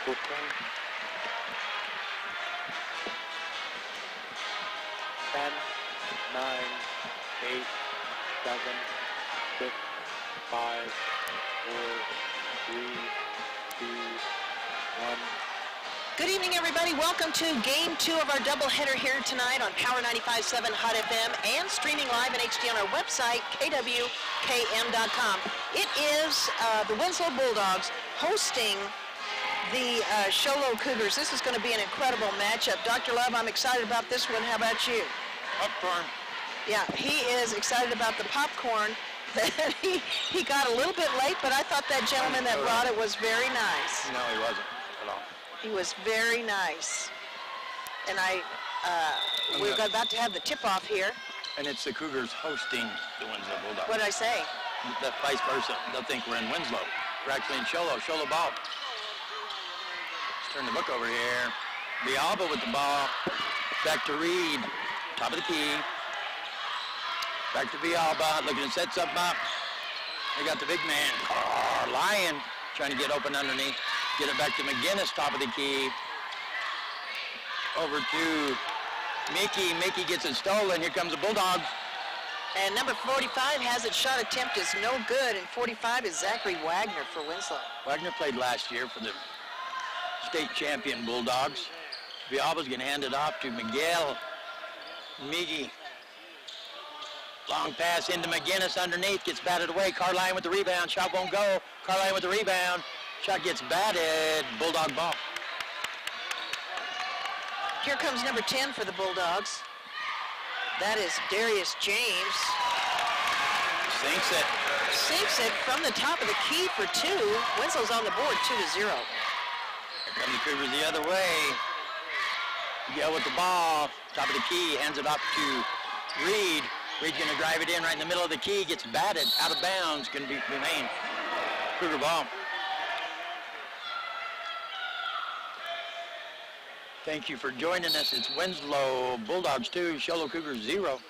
15, 10, 9, 8, 7, 6, 5, 4, 3, 2, 1. Good evening, everybody. Welcome to Game 2 of our doubleheader here tonight on Power 95.7 Hot FM and streaming live in HD on our website, kwkm.com. It is the Winslow Bulldogs hosting the Sholo Cougars. This is going to be an incredible matchup. Dr. Love, I'm excited about this one. How about you? Popcorn. Yeah, he is excited about the popcorn. He got a little bit late, but I thought that gentleman that brought it was very nice. No, he wasn't at all. He was very nice. And we're about to have the tip-off here. And it's the Cougars hosting the Winslow Bulldogs. What did I say? The vice versa. They'll think we're in Winslow. We're actually in Sholo. Sholo ball. Let's turn the book over here. Bialba with the ball. Back to Reed. Top of the key. Back to Bialba. Looking to set something up. They got the big man. Lion trying to get open underneath. Get it back to McGinnis, top of the key. Over to Mickey. Mickey gets it stolen. Here comes the Bulldogs. And number 45 has it. Shot attempt is no good. And 45 is Zachary Wagner for Winslow. Wagner played last year for the state champion Bulldogs. Bialba's going to hand it off to Miguel. Miggy. Long pass into McGinnis underneath. Gets batted away. Carline with the rebound. Shot won't go. Carline with the rebound. Shot gets batted. Bulldog ball. Here comes number 10 for the Bulldogs. That is Darius James. Sinks it. Sinks it from the top of the key for two. Winslow's on the board, 2-0. Here come the Cougars the other way. Miguel with the ball. Top of the key. Hands it off to Reed. Reed's going to drive it in right in the middle of the key. Gets batted. Out of bounds. Going to remain Cougar ball. Thank you for joining us. It's Winslow Bulldogs 2, Sholo Cougars 0.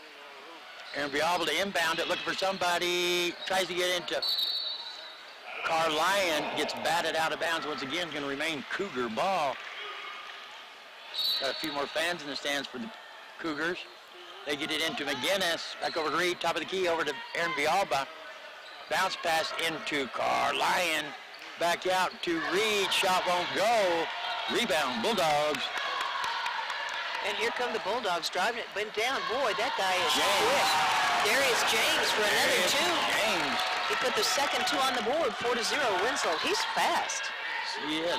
Aaron Bialba to inbound it, looking for somebody. Tries to get into Carlion. Gets batted out of bounds. Once again, going to remain Cougar ball. Got a few more fans in the stands for the Cougars. They get it into McGinnis. Back over to Reed, top of the key, over to Aaron Bialba. Bounce pass into Carlion. Back out to Reed. Shot won't go. Rebound, Bulldogs. And here come the Bulldogs driving it. Went down. Boy, that guy is James. quick. Darius James for another two. James. He put the second two on the board, 4-0 Winslow. He's fast. He is.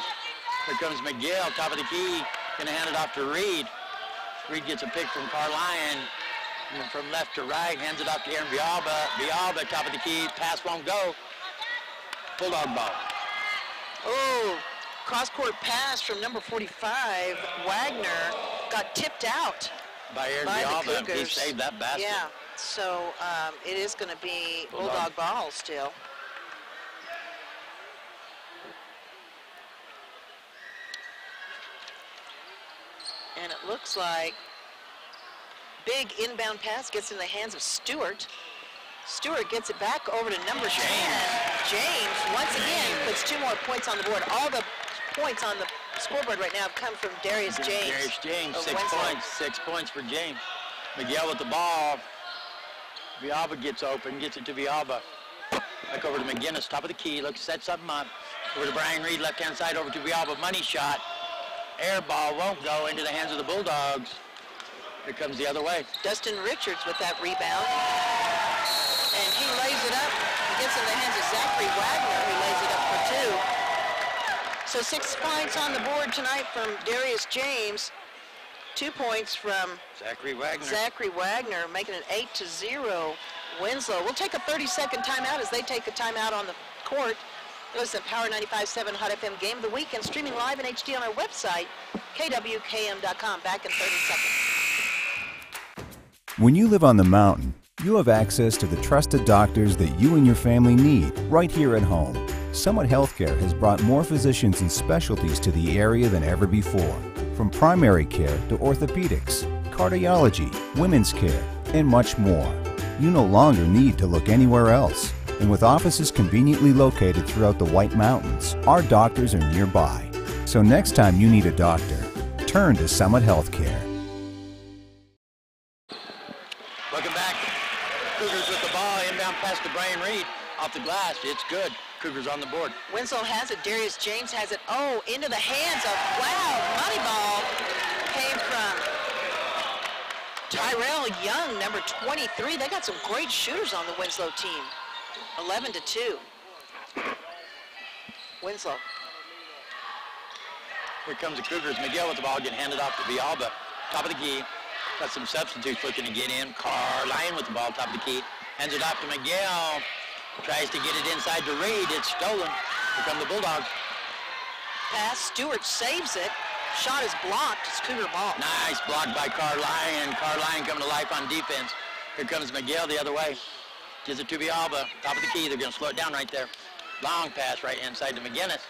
Here comes Miguel, top of the key. Going to hand it off to Reed. Reed gets a pick from Carlion. And from left to right, hands it off to Aaron Bialba. Bialba, top of the key. Pass won't go. Bulldog ball. Oh. Cross-court pass from number 45, Wagner, got tipped out By Aaron Bialba. He saved that basket. Yeah, so it is going to be Bulldog ball still. And it looks like big inbound pass gets in the hands of Stewart. Stewart gets it back over to number 10. James, once again, puts 2 more points on the board. All the points on the scoreboard right now have come from Darius James. Darius James, 6 Winslow. points. 6 points for James. Miguel with the ball. Bialba gets open, gets it to Bialba. Back over to McGinnis, top of the key. Looks to set something up. Over to Brian Reed, left-hand side, over to Bialba. Money shot. Air ball won't go into the hands of the Bulldogs. Here comes the other way. Dustin Richards with that rebound. And he lays it up. He gets in the hands of Zachary Wagner, who lays it up for 2. So 6 points on the board tonight from Darius James. 2 points from Zachary Wagner, making it 8-0 Winslow. We'll take a 30-second timeout as they take a timeout on the court. Listen, Power 95.7 Hot FM Game of the Week and streaming live in HD on our website, kwkm.com. Back in 30 seconds. When you live on the mountain, you have access to the trusted doctors that you and your family need right here at home. Summit Healthcare has brought more physicians and specialties to the area than ever before. From primary care to orthopedics, cardiology, women's care, and much more. You no longer need to look anywhere else. And with offices conveniently located throughout the White Mountains, our doctors are nearby. So next time you need a doctor, turn to Summit Healthcare. Welcome back. Cougars with the ball, inbound pass to Brian Reed. Off the glass, it's good. Cougars on the board. Winslow has it. Darius James has it. Oh, into the hands of, wow, money ball came from Tyrell Young, number 23. They got some great shooters on the Winslow team. 11-2. Winslow. Here comes the Cougars. Miguel with the ball, getting handed off to Villalba. Top of the key. Got some substitutes looking to get in. Carline with the ball, top of the key. Hands it off to Miguel. Tries to get it inside to Reed. It's stolen. Here come the Bulldogs. Pass. Stewart saves it. Shot is blocked. It's Cougar ball. Nice block by Carline. Carline coming to life on defense. Here comes Miguel the other way. Gives it to Villalba. Top of the key. They're going to slow it down right there. Long pass right inside to McGinnis.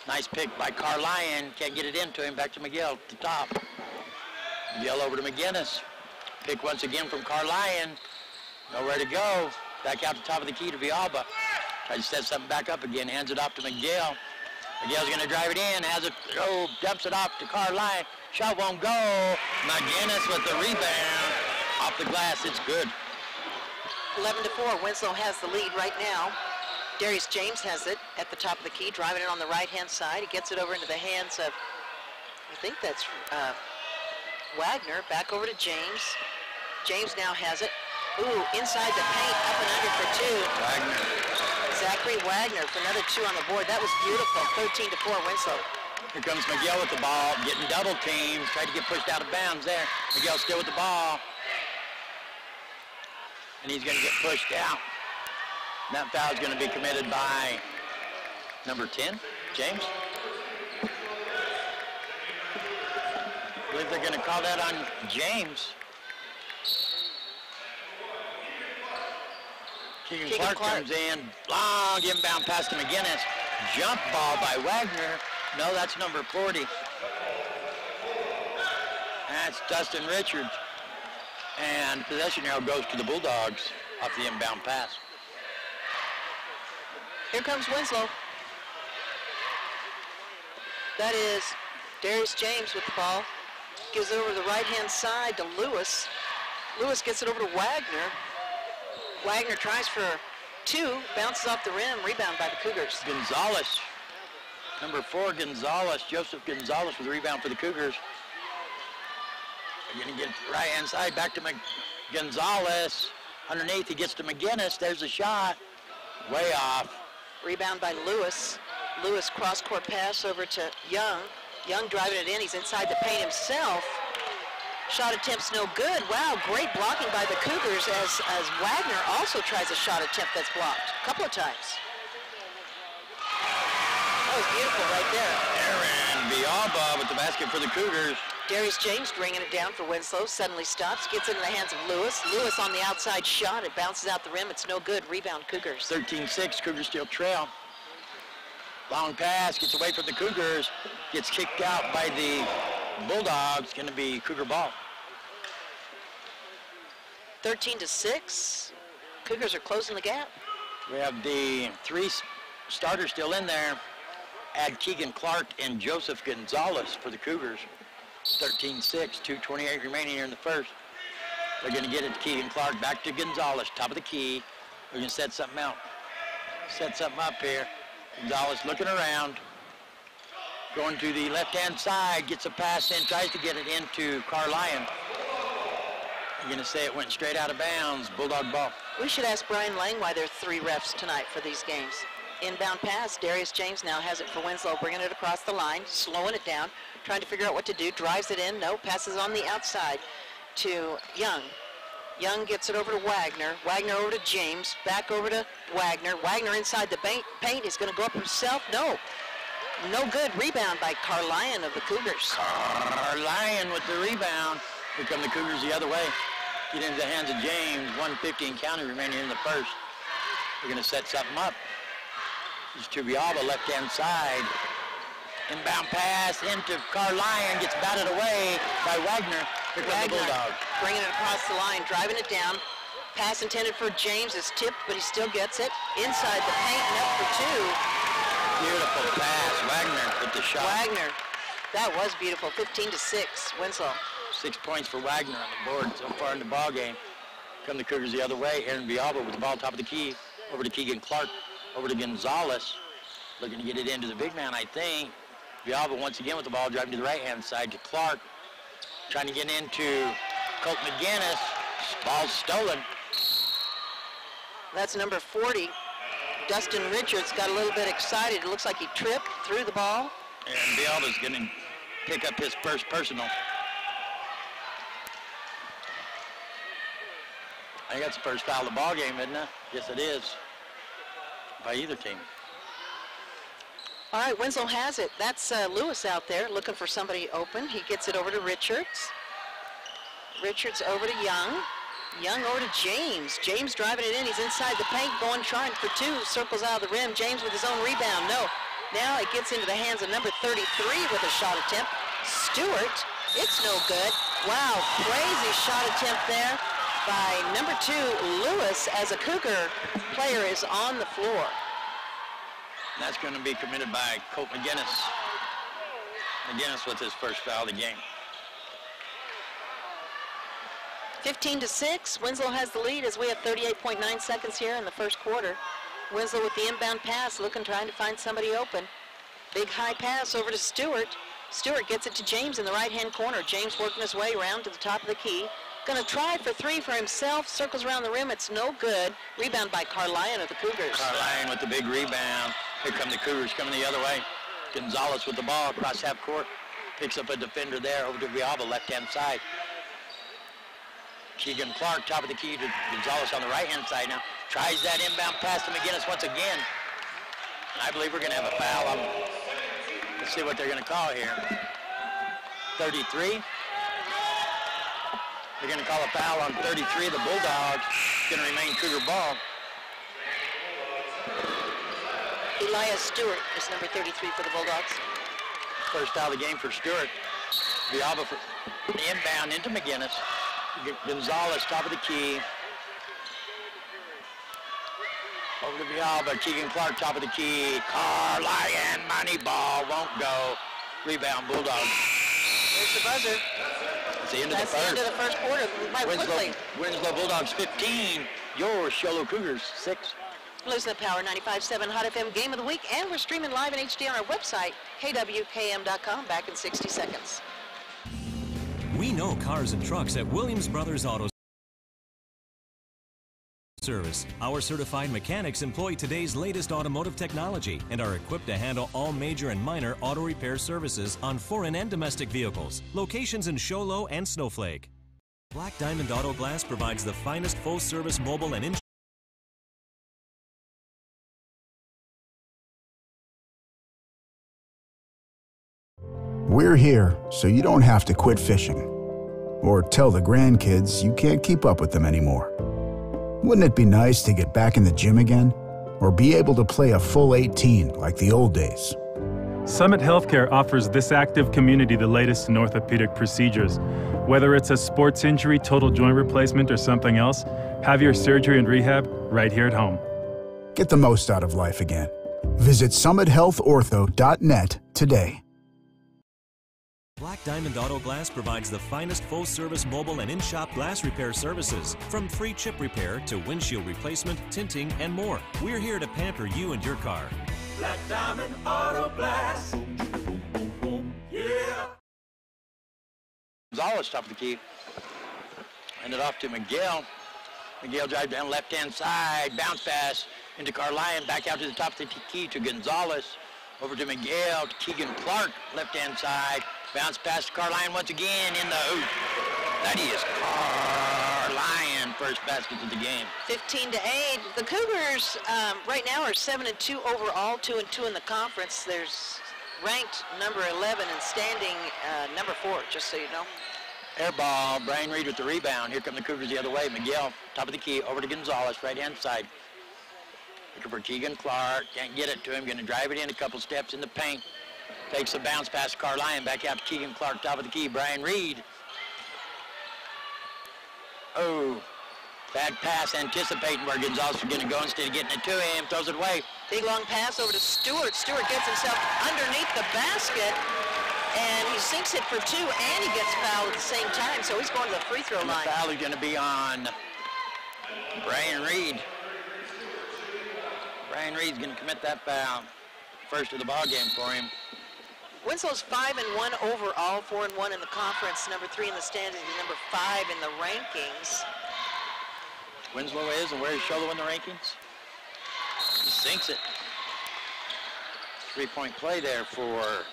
Nice pick by Carline. Can't get it into him. Back to Miguel at the top. Miguel over to McGinnis. Pick once again from Carline. Nowhere to go. Back out the top of the key to Villalba. Tries to set something back up again. Hands it off to Miguel. Miguel's going to drive it in. Has it. Oh, dumps it off to Carline. Shot won't go. McGinnis with the rebound. Off the glass. It's good. 11-4. Winslow has the lead right now. Darius James has it at the top of the key, driving it on the right-hand side. He gets it over into the hands of, I think that's Wagner. Back over to James. James now has it. Ooh, inside the paint, up and under for two. Wagner. Zachary Wagner for another two on the board. That was beautiful. 13-4 Winslow. Here comes Miguel with the ball, getting double teamed. Tried to get pushed out of bounds there. Miguel still with the ball. And he's going to get pushed out. And that foul is going to be committed by number 10, James. I believe they're going to call that on James. Keegan Clark comes in. Long inbound pass to McGinnis. Jump ball by Wagner. No, that's number 40. That's Dustin Richards. And possession arrow goes to the Bulldogs off the inbound pass. Here comes Winslow. That is Darius James with the ball. Gives it over to the right-hand side to Lewis. Lewis gets it over to Wagner. Wagner tries for two, bounces off the rim, rebound by the Cougars. Gonzalez, number 4, Gonzalez, Joseph Gonzalez with the rebound for the Cougars. They're going to get right-hand side back to Gonzalez. Underneath, he gets to McGinnis. There's a shot. Way off. Rebound by Lewis. Lewis cross-court pass over to Young. Young driving it in. He's inside the paint himself. Shot attempt's no good. Wow, great blocking by the Cougars as Wagner also tries a shot attempt that's blocked a couple of times. That was beautiful right there. Aaron Villalba with the basket for the Cougars. Darius James bringing it down for Winslow. Suddenly stops, gets it in the hands of Lewis. Lewis on the outside shot. It bounces out the rim. It's no good. Rebound Cougars. 13-6, Cougars still trail. Long pass, gets away from the Cougars. Gets kicked out by the Bulldogs. Going to be Cougar ball. 13-6. Cougars are closing the gap. We have the 3 starters still in there. Add Keegan Clark and Joseph Gonzalez for the Cougars. 13-6, 2:28 remaining here in the first. They're going to get it to Keegan Clark, back to Gonzalez, top of the key. We're going to set something out. Set something up here. Gonzalez looking around. Going to the left-hand side, gets a pass in, tries to get it into Carline. You're going to say it went straight out of bounds. Bulldog ball. We should ask Brian Lang why there are 3 refs tonight for these games. Inbound pass. Darius James now has it for Winslow, bringing it across the line, slowing it down, trying to figure out what to do. Drives it in. No, passes on the outside to Young. Young gets it over to Wagner. Wagner over to James. Back over to Wagner. Wagner inside the paint. He's going to go up himself. No. No good. Rebound by Carline of the Cougars. Carline with the rebound. Here come the Cougars the other way. Get into the hands of James. 1:15 county remaining in the first. We're going to set something up. It's to Villalba, left-hand side. Inbound pass into Carline. Gets batted away by Wagner. Here comes the Bulldog. Bringing it across the line, driving it down. Pass intended for James is tipped, but he still gets it. Inside the paint, and up for 2. Beautiful pass. Wagner with the shot. Wagner. That was beautiful. 15-6, Winslow. 6 points for Wagner on the board so far in the ball game. Come the Cougars the other way. Aaron Villalba with the ball top of the key. Over to Keegan Clark. Over to Gonzalez. Looking to get it into the big man, I think. Villalba once again with the ball driving to the right-hand side to Clark. Trying to get into Colt McGinnis. Ball stolen. That's number 40. Dustin Richards got a little bit excited. It looks like he tripped, threw the ball. And Villalba's going to pick up his first personal. I think that's the first foul of the ball game, isn't it? Yes, it is. By either team. All right, Winslow has it. That's Lewis out there looking for somebody open. He gets it over to Richards. Richards over to Young. Young over to James. James driving it in. He's inside the paint, going, trying for two. Circles out of the rim. James with his own rebound. No. Now it gets into the hands of number 33 with a shot attempt. Stewart. It's no good. Wow, crazy shot attempt there by number 2, Lewis, as a Cougar player is on the floor. That's going to be committed by Colt McGinnis. McGinnis with his first foul of the game. 15-6, Winslow has the lead as we have 38.9 seconds here in the first quarter. Winslow with the inbound pass, trying to find somebody open. Big high pass over to Stewart. Stewart gets it to James in the right-hand corner. James working his way around to the top of the key. Going to try for three for himself. Circles around the rim. It's no good. Rebound by Carlyon of the Cougars. Carlyon with the big rebound. Here come the Cougars coming the other way. Gonzalez with the ball across half court. Picks up a defender there over to Villalba, left-hand side. Keegan Clark, top of the key to Gonzalez on the right-hand side now. Tries that inbound pass to McGinnis once again. I believe we're going to have a foul. Let's see what they're going to call here. 33. They're going to call a foul on 33 of the Bulldogs. It's going to remain Cougar ball. Elias Stewart is number 33 for the Bulldogs. First foul of the game for Stewart. Villalba for the inbound into McGinnis. Gonzalez, top of the key. Over to Villalba. Keegan Clark, top of the key. Carlyon, money ball, won't go. Rebound, Bulldogs. There's the buzzer. That's the end of That's the first. the end of the first quarter. Quickly. Winslow Bulldogs 15. Your Sholo Cougars 6. Listen to Power 95.7 Hot FM Game of the Week, and we're streaming live in HD on our website, kwkm.com, back in 60 seconds. We know cars and trucks at Williams Brothers Auto Service. Our certified mechanics employ today's latest automotive technology and are equipped to handle all major and minor auto repair services on foreign and domestic vehicles. Locations in Sholo and Snowflake. Black Diamond Auto Glass provides the finest full-service mobile and We're here so you don't have to quit fishing or tell the grandkids you can't keep up with them anymore. Wouldn't it be nice to get back in the gym again or be able to play a full 18 like the old days? Summit Healthcare offers this active community the latest in orthopedic procedures. Whether it's a sports injury, total joint replacement, or something else, have your surgery and rehab right here at home. Get the most out of life again. Visit summithealthortho.net today. Black Diamond Auto Glass provides the finest full-service mobile and in-shop glass repair services, from free chip repair to windshield replacement, tinting, and more. We're here to pamper you and your car. Black Diamond Auto Glass. Yeah. Gonzalez, top of the key. Handed off to Miguel. Miguel drives down left-hand side, bounce pass into Carlyon, back out to the top of the key to Gonzalez. Over to Miguel, to Keegan Clark, left-hand side. Bounce pass to Carlyon once again in the hoop. That is Carlyon, first basket of the game. 15-8. The Cougars right now are 7-2 overall, 2-2 in the conference. There's ranked number 11 and standing number 4, just so you know. Air ball, Brian Reed with the rebound. Here come the Cougars the other way. Miguel, top of the key, over to Gonzalez, right-hand side. Looking for Keegan Clark, can't get it to him, going to drive it in a couple steps in the paint. Takes a bounce past Carlyon, back out to Keegan Clark, top of the key. Brian Reed. Oh, Bad pass, anticipating where Gonzalez is going to go instead of getting it to him. Throws it away. Big long pass over to Stewart. Stewart gets himself underneath the basket, and he sinks it for 2, and he gets fouled at the same time, so he's going to the free throw line. The foul is going to be on Brian Reed. Brian Reed's going to commit that foul. First of the ball game for him. Winslow's 5-1 overall, 4-1 in the conference, number 3 in the standings, and number 5 in the rankings. Winslow is, and where's Sholo in the rankings? He sinks it. 3-point play there for,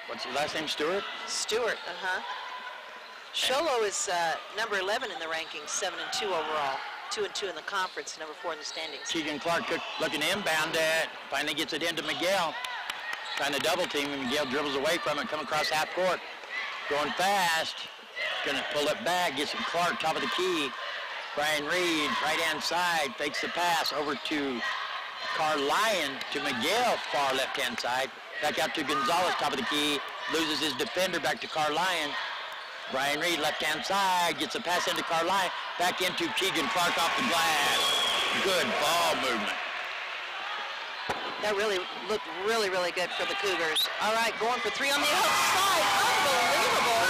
what's his last name, Stewart? Stewart, Sholo is number 11 in the rankings, 7-2 overall, 2-2 in the conference, number 4 in the standings. Keegan Clark looking to inbound it, finally gets it into Miguel. Trying to double team, and Miguel dribbles away from it, come across half court. Going fast, gonna pull it back, gets it Clark, top of the key. Brian Reed, right-hand side, fakes the pass over to Carlyon, to Miguel, far left-hand side. Back out to Gonzalez, top of the key, loses his defender, back to Carlyon. Brian Reed, left-hand side, gets a pass into Carlyon, back into Keegan Clark off the glass. Good ball movement. That really looked really, really good for the Cougars. All right, going for 3 on the outside. Unbelievable.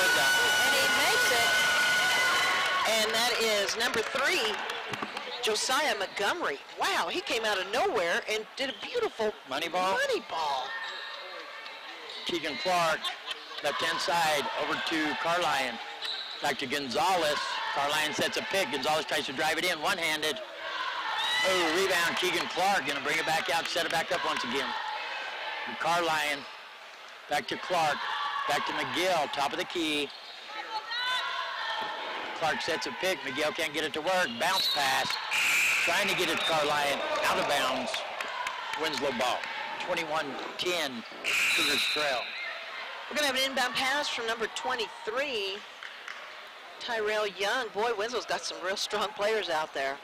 And he makes it. And that is number 3, Josiah Montgomery. Wow, he came out of nowhere and did a beautiful money ball. Keegan Clark, left-hand side, over to Carlyon. Back to Gonzalez. Carlyon sets a pick. Gonzalez tries to drive it in, one-handed. Oh, rebound, Keegan Clark, gonna bring it back out, set it back up once again. And Carlyon, back to Clark, back to Miguel, top of the key. Clark sets a pick, Miguel can't get it to work, bounce pass, trying to get it to Carlyon, out of bounds. Winslow ball, 21-10, Cougars trail. We're gonna have an inbound pass from number 23, Tyrell Young. Boy, Winslow's got some real strong players out there.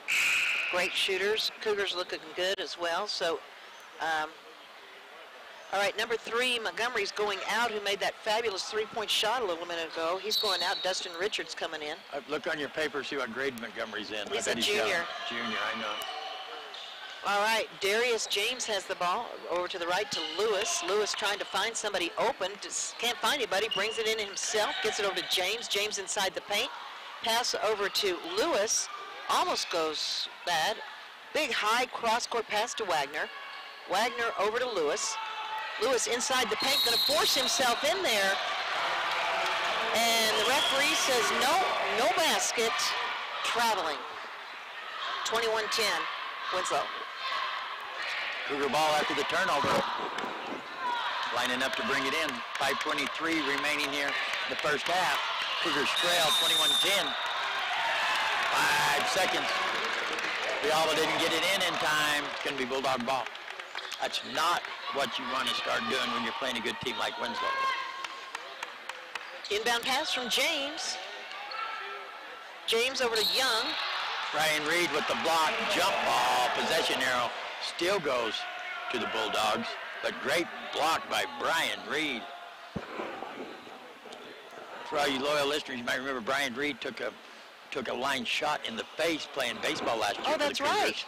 Great shooters. Cougars looking good as well. So, all right, number 3, Montgomery's going out, who made that fabulous 3-point shot a little minute ago. He's going out. Dustin Richards coming in. Look on your paper, see what grade Montgomery's in. He's a junior. Junior, I know. All right, Darius James has the ball over to the right to Lewis. Lewis trying to find somebody open. Just can't find anybody. Brings it in himself. Gets it over to James. James inside the paint. Pass over to Lewis. Almost goes bad. Big high cross-court pass to Wagner. Wagner over to Lewis. Lewis inside the paint, going to force himself in there. And the referee says no basket, traveling. 21-10, Winslow. Cougar ball after the turnover. Lining up to bring it in. 5:23 remaining here in the first half. Cougars trail 21-10. 5 seconds. Villalba didn't get it in time. It's going to be Bulldog ball. That's not what you want to start doing when you're playing a good team like Winslow. Inbound pass from James. James over to Young. Brian Reed with the block, jump ball, possession arrow. Still goes to the Bulldogs, but great block by Brian Reed. For all you loyal listeners, you might remember Brian Reed took a line shot in the face playing baseball last year. Oh, that's right.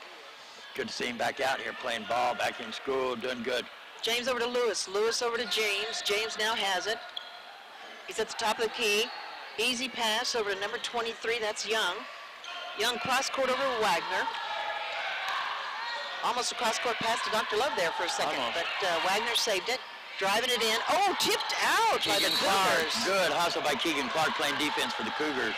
Good to see him back out here playing ball, back in school, doing good. James over to Lewis. Lewis over to James. James now has it. He's at the top of the key. Easy pass over to number 23. That's Young. Young cross-court over to Wagner. Almost a cross-court pass to Dr. Love there for a second, but Wagner saved it. Driving it in. Oh, tipped out by the Cougars. Good hustle by Keegan Clark playing defense for the Cougars.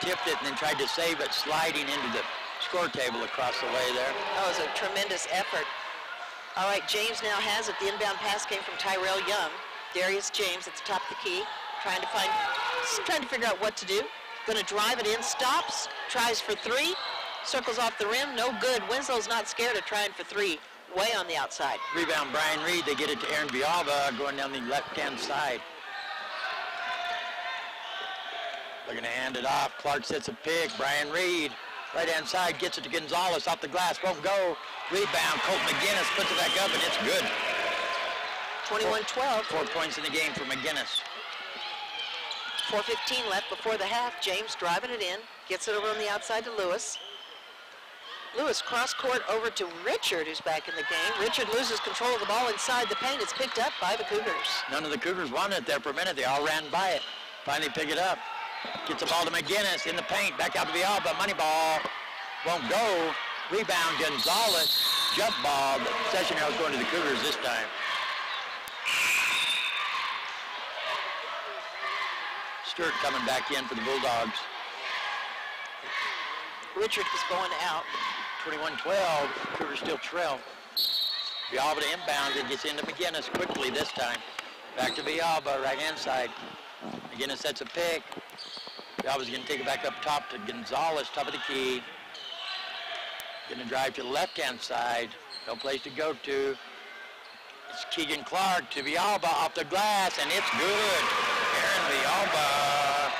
Tipped it and then tried to save it, sliding into the score table across the way there. That was a tremendous effort. All right, James now has it. The inbound pass came from Tyrell Young. Darius James at the top of the key, trying to figure out what to do. Going to drive it in, stops, tries for 3, circles off the rim, no good. Winslow's not scared of trying for 3, way on the outside. Rebound Brian Reed, they get it to Aaron Villalba going down the left-hand side. Looking to hand it off, Clark sets a pick, Brian Reed, right-hand side, gets it to Gonzalez, off the glass, won't go. Rebound, Colt McGinnis puts it back up, and it's good. 21-12. 4 points in the game for McGinnis. 4:15 left before the half. James driving it in. Gets it over on the outside to Lewis. Lewis cross court over to Richard, who's back in the game. Richard loses control of the ball inside the paint. It's picked up by the Cougars. None of the Cougars wanted it there for a minute. They all ran by it. Finally pick it up. Gets the ball to McGinnis in the paint. Back out to Villalba. Money ball. Won't go. Rebound Gonzalez. Jump ball. But possession arrow's going to the Cougars this time. Stewart coming back in for the Bulldogs. Richard is going out. 21-12. Cougars still trail. Villalba to inbound. It gets into McGinnis quickly this time. Back to Villalba, right-hand side. McGinnis sets a pick. Villalba's going to take it back up top to Gonzalez, top of the key. Going to drive to the left-hand side. No place to go to. It's Keegan Clark to Villalba off the glass, and it's good. Aaron Villalba.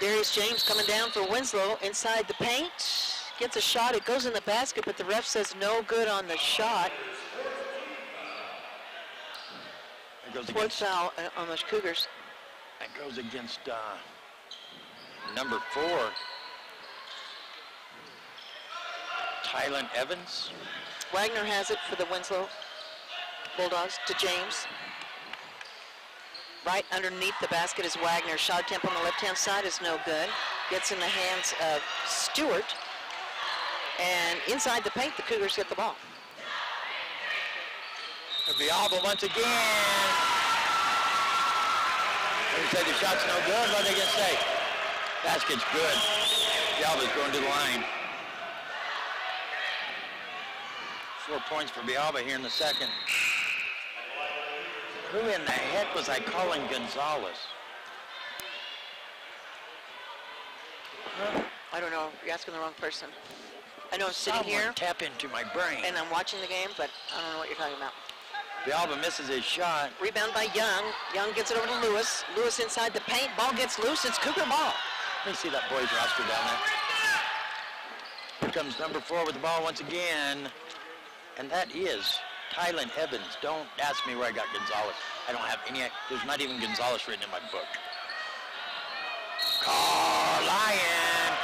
Darius James coming down for Winslow inside the paint. Gets a shot. It goes in the basket, but the ref says no good on the shot. Fourth foul on the Cougars. That goes against number 4. Tylen Evans. Wagner has it for the Winslow Bulldogs to James. Right underneath the basket is Wagner. Shot attempt on the left-hand side is no good. Gets in the hands of Stewart. And inside the paint, the Cougars get the ball. Villalba once again. They say the shot's no good. What are they going to say? Basket's good. Villalba's going to the line. 4 points for Villalba here in the second. Who in the heck was I calling Gonzalez? I don't know. You're asking the wrong person. I know I'm sitting Someone here. Tap into my brain. And I'm watching the game, but I don't know what you're talking about. Villalba misses his shot. Rebound by Young. Young gets it over to Lewis. Lewis inside the paint. Ball gets loose. It's Cougar ball. Let me see that boys roster down there. Here comes number 4 with the ball once again. And that is Tylen Evans. Don't ask me where I got Gonzalez. I don't have any. There's not even Gonzalez written in my book. Carlyon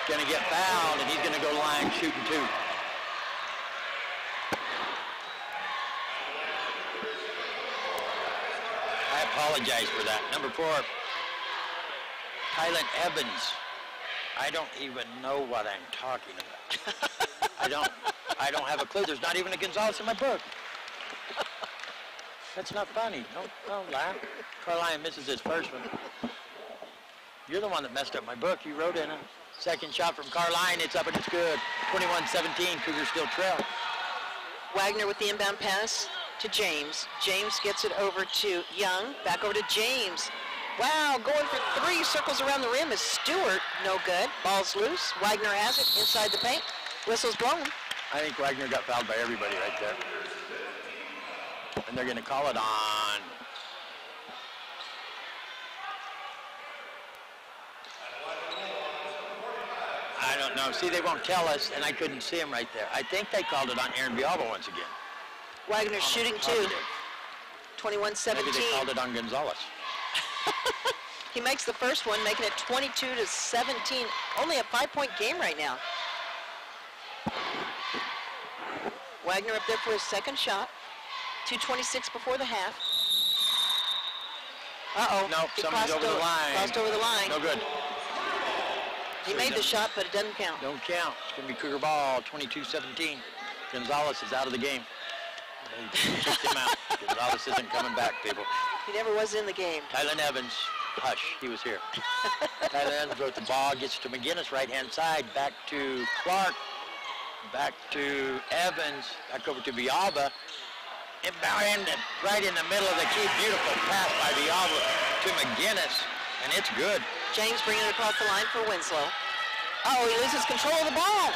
going to get fouled, and he's going to go line shooting 2. I apologize for that. Number 4, Tylen Evans. I don't even know what I'm talking about. I don't have a clue. There's not even a Gonzalez in my book. That's not funny. Don't laugh. Carlyon misses his first one. You're the one that messed up my book. You wrote in it. Second shot from Carlyon. It's up and it's good. 21-17. Cougars still trail. Wagner with the inbound pass to James. James gets it over to Young. Back over to James. Wow, going for 3. Circles around the rim is Stewart. No good. Ball's loose. Wagner has it inside the paint. Whistle's blown. I think Wagner got fouled by everybody right there. And they're going to call it on. I don't know. See, they won't tell us, and I couldn't see him right there. I think they called it on Aaron Villalba once again. Wagner's shooting 2. 21-17. Maybe they called it on Gonzalez. He makes the first one, making it 22-17. Only a 5-point game right now. Wagner up there for his second shot. 2:26 before the half. Uh-oh. Nope, somebody's over the line. Crossed over the line. No good. He made the shot, but it doesn't count. Don't count. It's going to be Cougar ball, 22-17. Gonzalez is out of the game. They kicked him out. Gonzalez isn't coming back, people. He never was in the game. Tylen Evans. Hush, he was here. Tylen Evans wrote the ball, gets to McGinnis, right-hand side, back to Clark, back to Evans, back over to Villalba. Inbound right in the middle of the key. Beautiful pass by Villalba to McGinnis, and it's good. James bringing it across the line for Winslow. Oh, he loses control of the ball.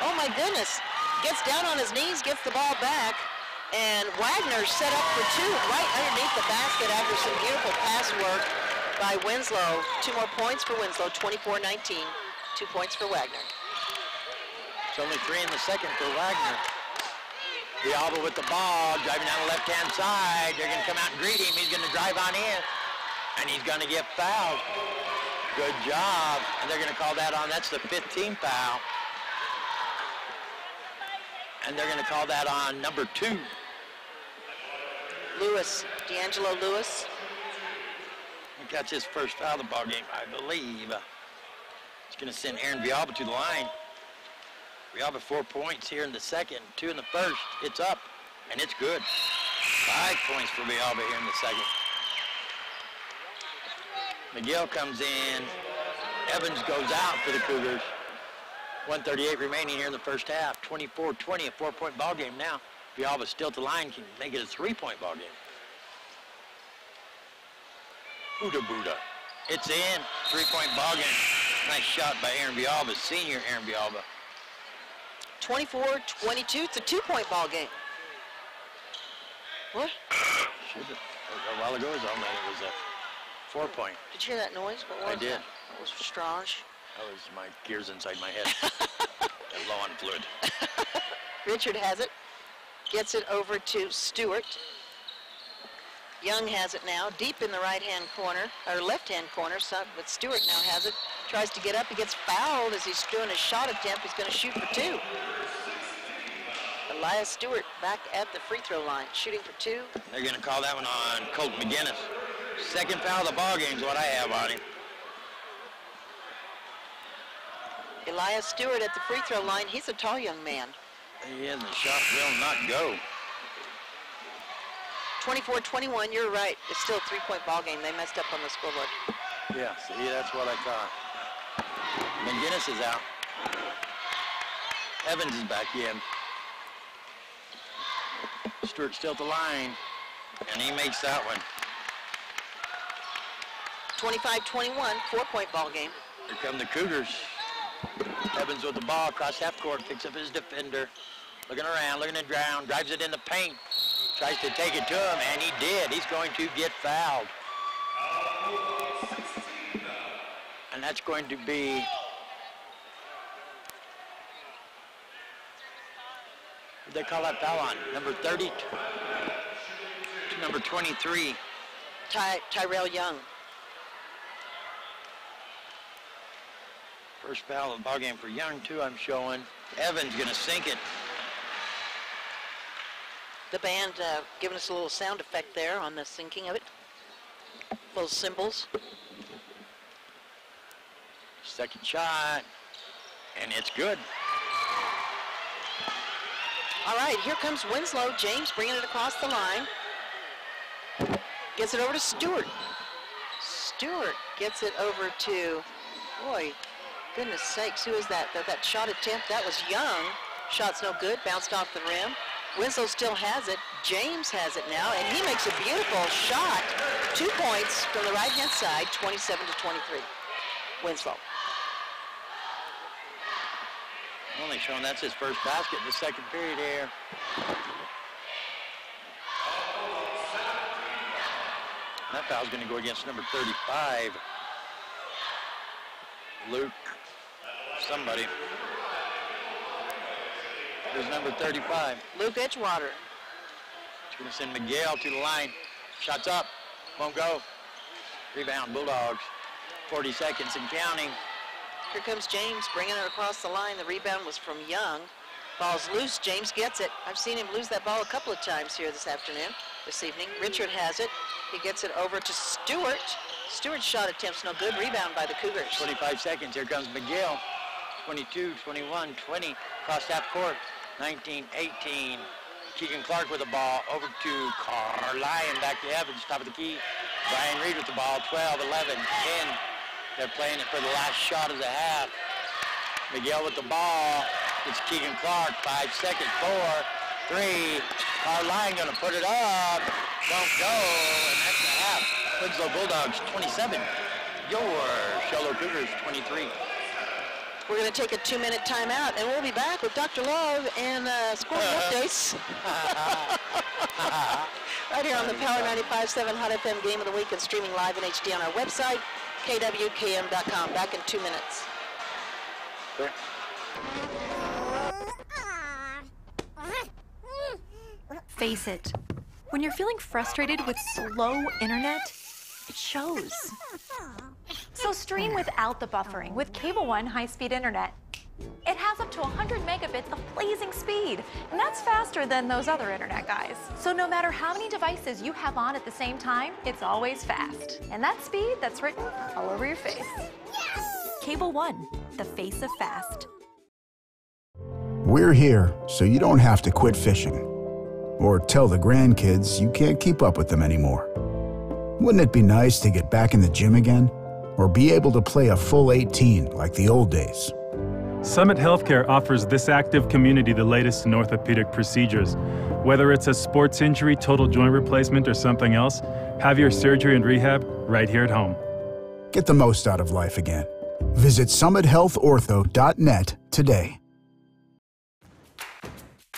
Oh, my goodness. Gets down on his knees, gets the ball back, and Wagner set up for 2 right underneath the basket after some beautiful pass work by Winslow. 2 more points for Winslow, 24-19. 2 points for Wagner. It's only 3 in the second for Wagner. Villalba with the ball, driving down the left-hand side. They're going to come out and greet him. He's going to drive on in, and he's going to get fouled. Good job. And they're going to call that on. That's the 15th foul. And they're going to call that on number 2. Lewis, D'Angelo Lewis. I think that's his first foul of the ball game, I believe. It's going to send Aaron Villalba to the line. Villalba 4 points here in the second, 2 in the first. It's up, and it's good. 5 points for Villalba here in the second. Miguel comes in. Evans goes out for the Cougars. 1:38 remaining here in the first half. 24-20, a 4-point ball game now. Villalba still at the line, can make it a 3-point ball game. Buddha. It's in. 3-point ball game. Nice shot by Aaron Villalba, senior Aaron Villalba. 24-22. It's a 2-point ball game. What? Should have. A while ago, it was a 4-point. Did you hear that noise? What was I did. That? It was strange. That was my gears inside my head. I'm low on fluid. Richard has it. Gets it over to Stewart. Young has it now, deep in the right-hand corner, or left-hand corner, but Stewart now has it. Tries to get up, he gets fouled as he's doing a shot attempt. He's going to shoot for 2. Elias Stewart back at the free throw line, shooting for 2. They're going to call that one on Colt McGinnis. Second foul of the ball game is what I have on him. Elias Stewart at the free throw line. He's a tall young man. He is, the shot will not go. 24-21, you're right. It's still a 3-point ball game. They messed up on the scoreboard. Yeah, see, that's what I thought. McGinnis is out. Evans is back in. Stewart still at the line, and he makes that one. 25-21, 4-point ball game. Here come the Cougars. Evans with the ball across half court, picks up his defender. Looking around, looking at ground, drives it in the paint. Tries to take it to him, and he did. He's going to get fouled. And that's going to be who'd they call that foul on? Number 30 to number 23. Tyrell Young. First foul of the ball game for Young, too, I'm showing. Evans going to sink it. The band giving us a little sound effect there on the sinking of it. Those cymbals. Second shot, and it's good. All right, here comes Winslow. James bringing it across the line. Gets it over to Stewart. Stewart gets it over to, boy, goodness sakes, who is that? That shot attempt, that was Young. Shot's no good, bounced off the rim. Winslow still has it. James has it now, and he makes a beautiful shot. 2 points from the right-hand side, 27-23. Winslow. Only showing that's his first basket in the second period here. That foul's going to go against number 35. Luke, somebody. There's number 35. Luke Edgewater. It's going to send Miguel to the line. Shots up, won't go. Rebound, Bulldogs. 40 seconds and counting. Here comes James bringing it across the line. The rebound was from Young. Ball's loose. James gets it. I've seen him lose that ball a couple of times here this evening. Richard has it. He gets it over to Stewart. Stewart's shot attempt's no good. Rebound by the Cougars. 25 seconds. Here comes Miguel. 22, 21, 20. Across half court. 19, 18. Keegan Clark with the ball. Over to Carlyon. Back to Evans. Top of the key. Brian Reed with the ball. 12, 11, 10. They're playing it for the last shot of the half. Miguel with the ball. It's Keegan Clark. 5 seconds. 4, 3. Carlyon going to put it up. Won't go. And that's the half. Winslow Bulldogs 27. Your Shello Cougars 23. We're going to take a 2-minute timeout, and we'll be back with Dr. Love and scoring updates. Right here on the Power 95.7 Hot FM Game of the Week and streaming live in HD on our website, kwkm.com. Back in 2 minutes. Sure. Face it, when you're feeling frustrated with slow internet, it shows. So stream without the buffering with Cable One high-speed internet. It has up to 100 megabits of blazing speed, and that's faster than those other internet guys. So no matter how many devices you have on at the same time, it's always fast. And that speed, that's written all over your face. Cable One, the face of fast. We're here so you don't have to quit fishing or tell the grandkids you can't keep up with them anymore. Wouldn't it be nice to get back in the gym again or be able to play a full 18 like the old days? Summit Healthcare offers this active community the latest in orthopedic procedures. Whether it's a sports injury, total joint replacement, or something else, have your surgery and rehab right here at home. Get the most out of life again. Visit summithealthortho.net today.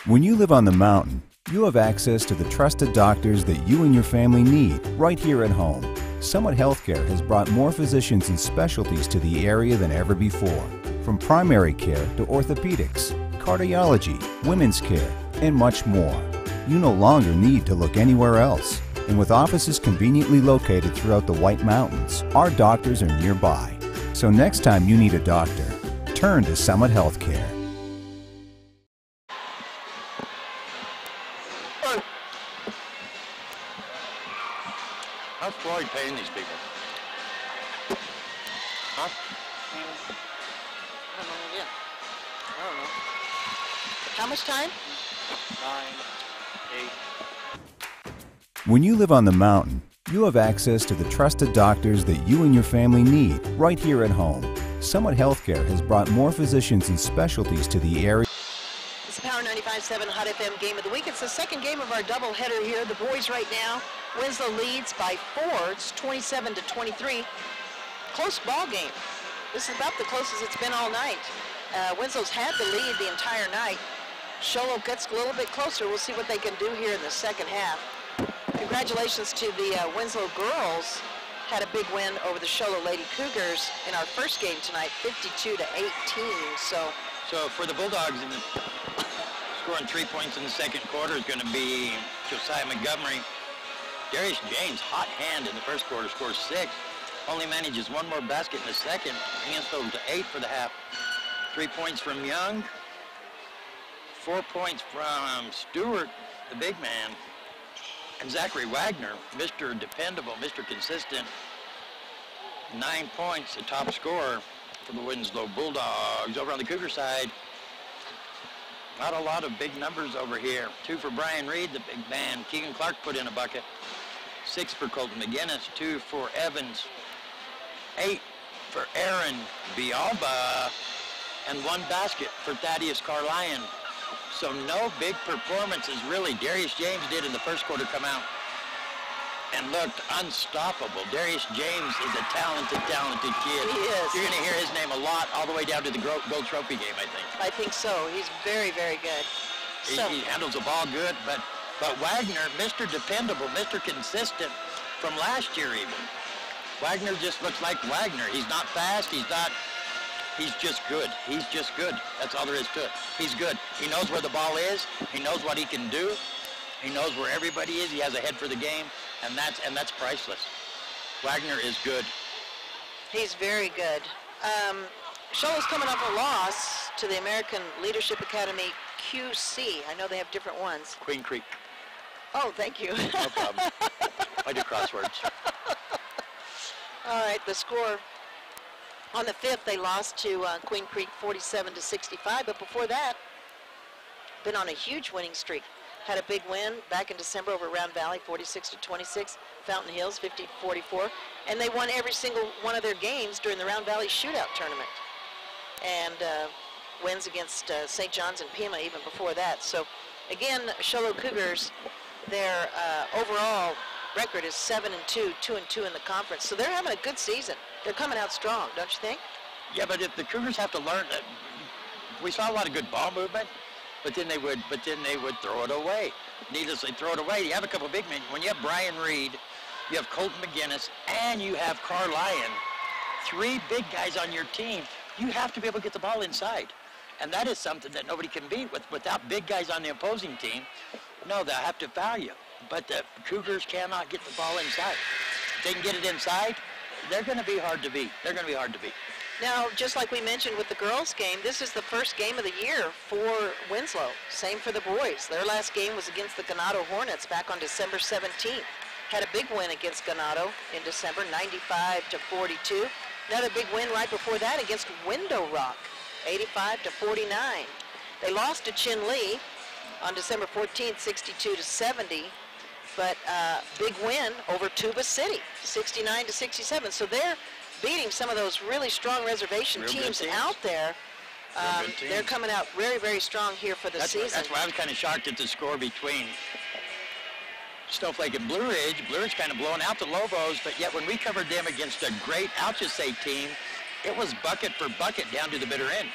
When you live on the mountain, you have access to the trusted doctors that you and your family need right here at home. Summit Healthcare has brought more physicians and specialties to the area than ever before. From primary care to orthopedics, cardiology, women's care, and much more. You no longer need to look anywhere else. And with offices conveniently located throughout the White Mountains, our doctors are nearby. So next time you need a doctor, turn to Summit Healthcare. How's Floyd paying these people? Huh? I don't know. I don't know. How much time? 9, 8. When you live on the mountain, you have access to the trusted doctors that you and your family need right here at home. Summit Healthcare has brought more physicians and specialties to the area. It's the Power 95.7 Hot FM Game of the Week. It's the second game of our doubleheader here. The boys right now, Winslow leads by 4. It's 27-23. Close ball game. This is about the closest it's been all night. Winslow's had the lead the entire night. Sholo gets a little bit closer. We'll see what they can do here in the second half. Congratulations to the Winslow girls. Had a big win over the Sholo Lady Cougars in our first game tonight, 52-18. So for the Bulldogs, scoring 3 points in the second quarter is going to be Josiah Montgomery. Darius James, hot hand in the first quarter, scores 6. Only manages one more basket in the second. Hands over to 8 for the half. 3 points from Young. 4 points from Stewart, the big man. And Zachary Wagner, Mr. Dependable, Mr. Consistent. 9 points, the top scorer for the Winslow Bulldogs. Over on the Cougar side, not a lot of big numbers over here. 2 for Brian Reed, the big man. Keegan Clark put in a bucket. 6 for Colton McGinnis, 2 for Evans, 8 for Aaron Bialba, and 1 basket for Thaddeus Carlion. So no big performances really. Darius James did in the first quarter come out and looked unstoppable. Darius James is a talented kid. He is. You're going to hear his name a lot all the way down to the Gold Trophy game, I think. I think so. He's very, very good. He handles the ball good, but Wagner, Mr. Dependable, Mr. Consistent from last year even. Wagner just looks like Wagner. He's not fast. He's just good. He's just good. That's all there is to it. He's good. He knows where the ball is. He knows what he can do. He knows where everybody is. He has a head for the game, and that's priceless. Wagner is good. He's very good. Sholo's coming off a loss to the American Leadership Academy QC. I know they have different ones. Queen Creek. Oh, thank you. No problem. I do crosswords. All right, the score on the 5th, they lost to Queen Creek 47-65, but before that, been on a huge winning streak. Had a big win back in December over Round Valley, 46-26, Fountain Hills, 50-44, and they won every single one of their games during the Round Valley Shootout Tournament. And wins against St. John's and Pima even before that. So again, Sholo Cougars, their overall record is 7-2, 2-2 in the conference. So they're having a good season. They're coming out strong, don't you think? Yeah, but if the Cougars have to learn that, we saw a lot of good ball movement, but then they would throw it away. Needlessly throw it away. You have a couple of big men. When you have Brian Reed, you have Colton McGinnis, and you have Carl Lyon, 3 big guys on your team, you have to be able to get the ball inside. And that is something that nobody can beat without big guys on the opposing team. No, they'll have to foul you. But the Cougars cannot get the ball inside. If they can get it inside, they're going to be hard to beat. They're going to be hard to beat. Now, just like we mentioned with the girls' game, this is the first game of the year for Winslow. Same for the boys. Their last game was against the Ganado Hornets back on December 17th. Had a big win against Ganado in December, 95-42. Another big win right before that against Window Rock, 85-49. They lost to Chin Lee on December 14th, 62-70. But big win over Tuba City, 69-67. So they're beating some of those really strong reservation teams out there. They're coming out very, very strong here for the season. That's why I was kind of shocked at the score between Snowflake and Blue Ridge. Blue Ridge kind of blowing out the Lobos, but yet when we covered them against a great Alchesay team, it was bucket for bucket down to the bitter end.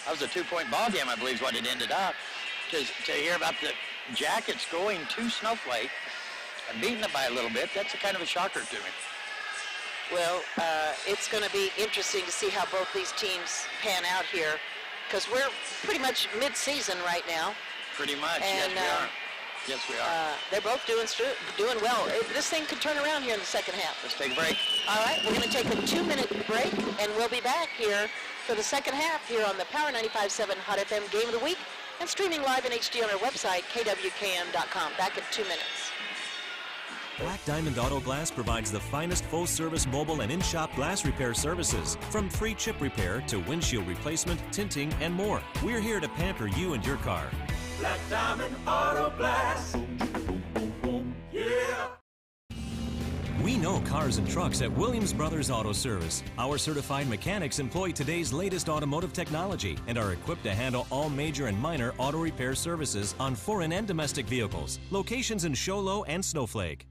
That was a 2-point ball game, I believe, is what it ended up. To hear about the Jackets going to Snowflake and beating it by a little bit, that's a kind of a shocker to me. Well, it's going to be interesting to see how both these teams pan out here, because we're pretty much mid-season right now. Pretty much, and, yes we are. Yes, we are. They're both doing well. This thing could turn around here in the second half. Let's take a break. All right, we're going to take a 2-minute break, and we'll be back here for the second half here on the Power 95.7 Hot FM Game of the Week, and streaming live in HD on our website, kwkm.com. Back in 2 minutes. Black Diamond Auto Glass provides the finest full-service mobile and in-shop glass repair services, from free chip repair to windshield replacement, tinting, and more. We're here to pamper you and your car. Black Diamond Auto Glass. Yeah. We know cars and trucks at Williams Brothers Auto Service. Our certified mechanics employ today's latest automotive technology and are equipped to handle all major and minor auto repair services on foreign and domestic vehicles. Locations in Show Low and Snowflake.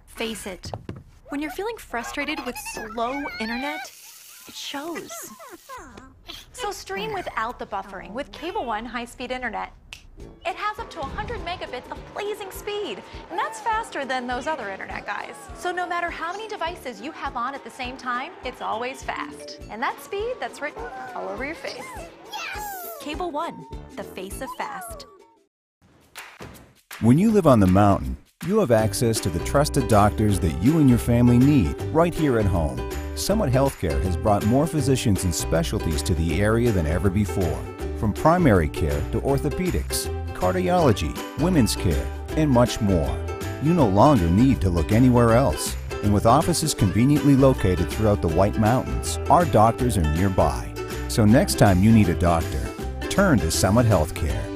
Face it. When you're feeling frustrated with slow internet, it shows. So stream without the buffering with Cable One high-speed internet. It has up to 100 megabits of blazing speed, and that's faster than those other internet guys. So no matter how many devices you have on at the same time, it's always fast. And that speed, that's written all over your face. Cable One, the face of fast. When you live on the mountain, you have access to the trusted doctors that you and your family need right here at home. Summit Healthcare has brought more physicians and specialties to the area than ever before. From primary care to orthopedics, cardiology, women's care, and much more. You no longer need to look anywhere else. And with offices conveniently located throughout the White Mountains, our doctors are nearby. So next time you need a doctor, turn to Summit Healthcare.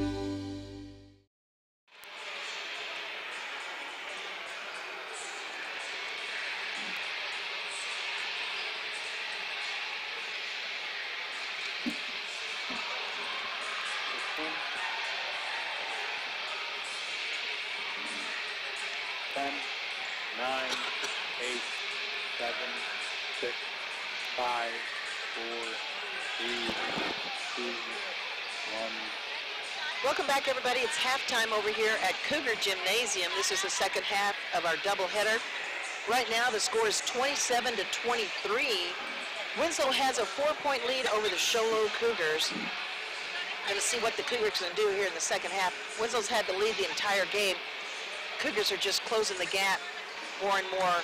Welcome back, everybody. It's halftime over here at Cougar Gymnasium. This is the second half of our doubleheader. Right now, the score is 27-23. Winslow has a 4-point lead over the Show Low Cougars. Going to see what the Cougars can do here in the second half. Winslow's had the lead the entire game. Cougars are just closing the gap more and more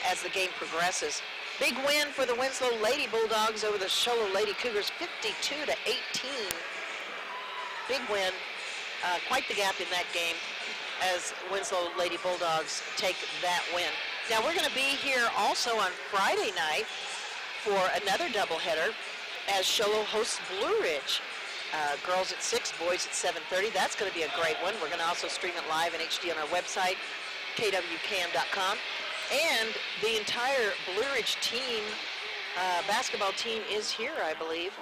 as the game progresses. Big win for the Winslow Lady Bulldogs over the Show Low Lady Cougars, 52-18. Big win, quite the gap in that game as Winslow Lady Bulldogs take that win. Now we're going to be here also on Friday night for another doubleheader as Show Low hosts Blue Ridge. Girls at 6, boys at 7:30. That's going to be a great one. We're going to also stream it live in HD on our website, kwkm.com. And the entire Blue Ridge team, basketball team, is here, I believe,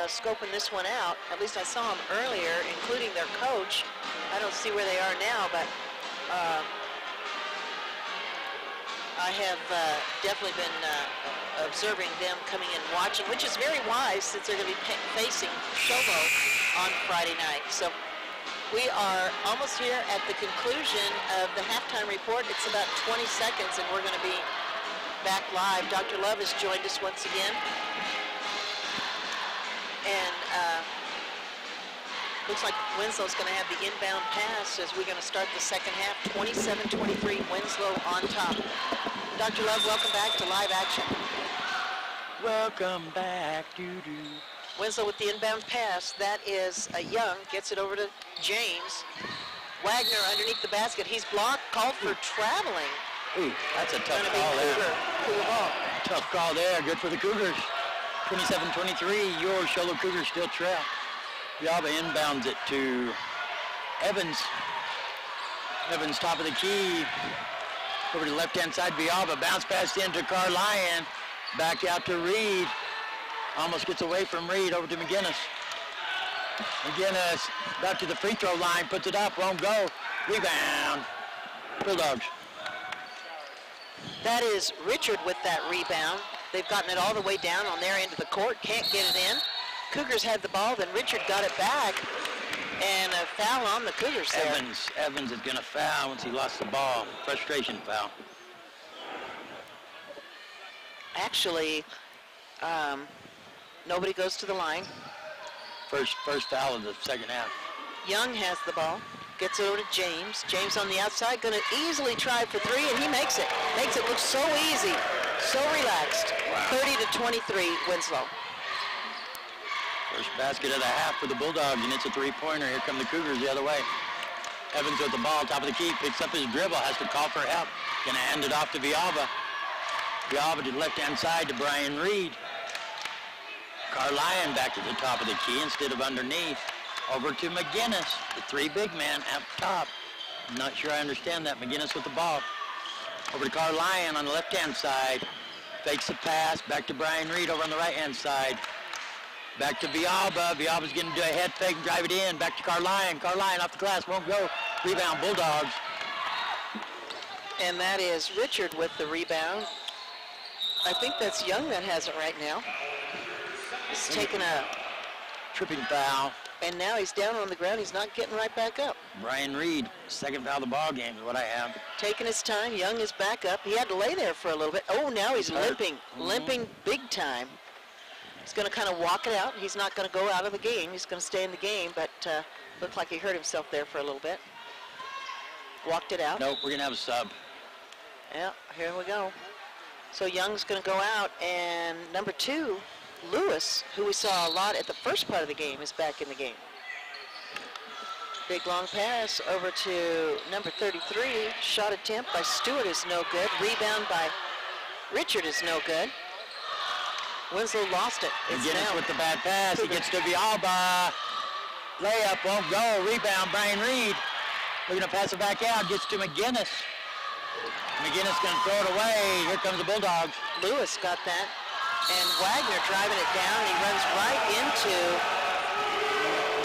scoping this one out. At least I saw them earlier, including their coach. I don't see where they are now, but I have definitely been observing them coming in watching, which is very wise since they're going to be facing Show Low on Friday night. So we are almost here at the conclusion of the halftime report. It's about 20 seconds, and we're going to be back live. Dr. Love has joined us once again. And Looks like Winslow's going to have the inbound pass as we're going to start the second half. 27-23, Winslow on top. Dr. Love, welcome back to live action. Welcome back, doo-doo. Winslow with the inbound pass. That is Young. Gets it over to James. Wagner underneath the basket. He's blocked, called for traveling. Ooh, that's a tough call there. Cougar ball. Tough call there. Good for the Cougars. 27-23, your Show Cougars still trail. Villalba inbounds it to Evans. Evans top of the key. Over to the left-hand side, Villalba. Bounce pass into Carlyon. Back out to Reed. Almost gets away from Reed, over to McGinnis. McGinnis back to the free throw line, puts it up, won't go. Rebound. Bulldogs. That is Richard with that rebound. They've gotten it all the way down on their end of the court, can't get it in. Cougars had the ball, then Richard got it back, and a foul on the Cougars there. Evans is going to foul once he lost the ball. Frustration foul. Actually, nobody goes to the line. First foul of the second half. Young has the ball, gets it over to James. James on the outside, going to easily try for three, and he makes it. Makes it look so easy, so relaxed. Wow. 30-23, Winslow. First basket of the half for the Bulldogs, and it's a three-pointer. Here come the Cougars the other way. Evans with the ball, top of the key, picks up his dribble, has to call for help. Going to hand it off to Villalba. Villalba to the left-hand side to Brian Reed. Carlyon back to the top of the key instead of underneath. Over to McGinnis, the three big man up top. I'm not sure I understand that. McGinnis with the ball. Over to Carlyon on the left-hand side. Fakes the pass, back to Brian Reed over on the right-hand side. Back to Villalba. Villalba's going to do a head fake and drive it in. Back to Carlyon. Carlyon off the glass, won't go. Rebound, Bulldogs. And that is Richard with the rebound. I think that's Young that has it right now. He's taking a tripping foul. And now he's down on the ground. He's not getting right back up. Brian Reed, second foul of the ball game is what I have. Taking his time. Young is back up. He had to lay there for a little bit. Oh, now he's limping. Limping big time. He's going to kind of walk it out. He's not going to go out of the game. He's going to stay in the game, but looked like he hurt himself there for a little bit. Walked it out. Nope, we're going to have a sub. Yeah, here we go. So Young's going to go out, and number 2, Lewis, who we saw a lot at the first part of the game, is back in the game. Big long pass over to number 33. Shot attempt by Stewart is no good. Rebound by Richard is no good. Winslow lost it. McGinnis with the bad pass. He gets to Villalba. Layup won't go. Rebound, Brian Reed. We're going to pass it back out. Gets to McGinnis. McGinnis going to throw it away. Here comes the Bulldogs. Lewis got that. And Wagner driving it down. He runs right into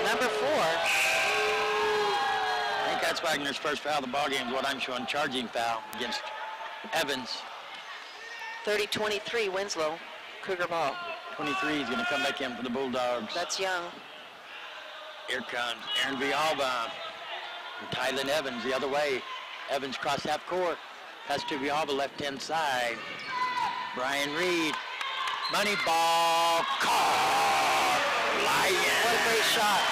number 4. I think that's Wagner's first foul of the ball game is what I'm showing. Charging foul against Evans. 30-23, Winslow. Cougar ball. 23 is going to come back in for the Bulldogs. That's Young. Here comes Aaron Villalba. And Tylen Evans the other way. Evans cross half court. Pass to Villalba left-hand side. Brian Reed. Money ball. Carlyon. What a great shot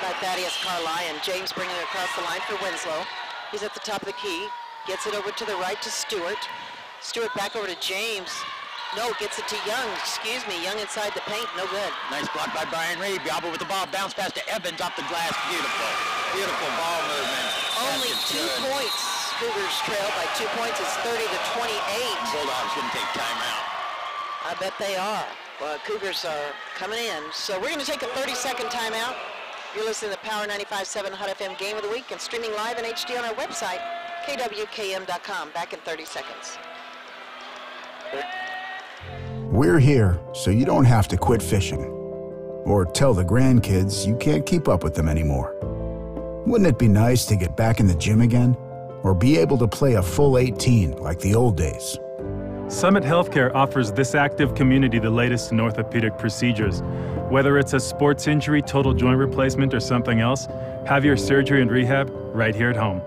by Thaddeus Carlyon. James bringing it across the line for Winslow. He's at the top of the key. Gets it over to the right to Stewart. Stewart back over to James. No, gets it to Young. Excuse me, Young inside the paint. No good. Nice block by Brian Reed. Villalba with the ball. Bounce pass to Evans off the glass. Beautiful. Beautiful ball movement. Only 2 points. Cougars trail by 2 points. It's 30-28. Bulldogs going to take timeout. I bet they are. Well, Cougars are coming in. So we're going to take a 30-second timeout. You're listening to Power 95.7 Hot FM Game of the Week and streaming live in HD on our website, kwkm.com. Back in 30 seconds. We're here so you don't have to quit fishing or tell the grandkids you can't keep up with them anymore. Wouldn't it be nice to get back in the gym again or be able to play a full 18 like the old days? Summit Healthcare offers this active community the latest in orthopedic procedures. Whether it's a sports injury, total joint replacement, or something else, have your surgery and rehab right here at home.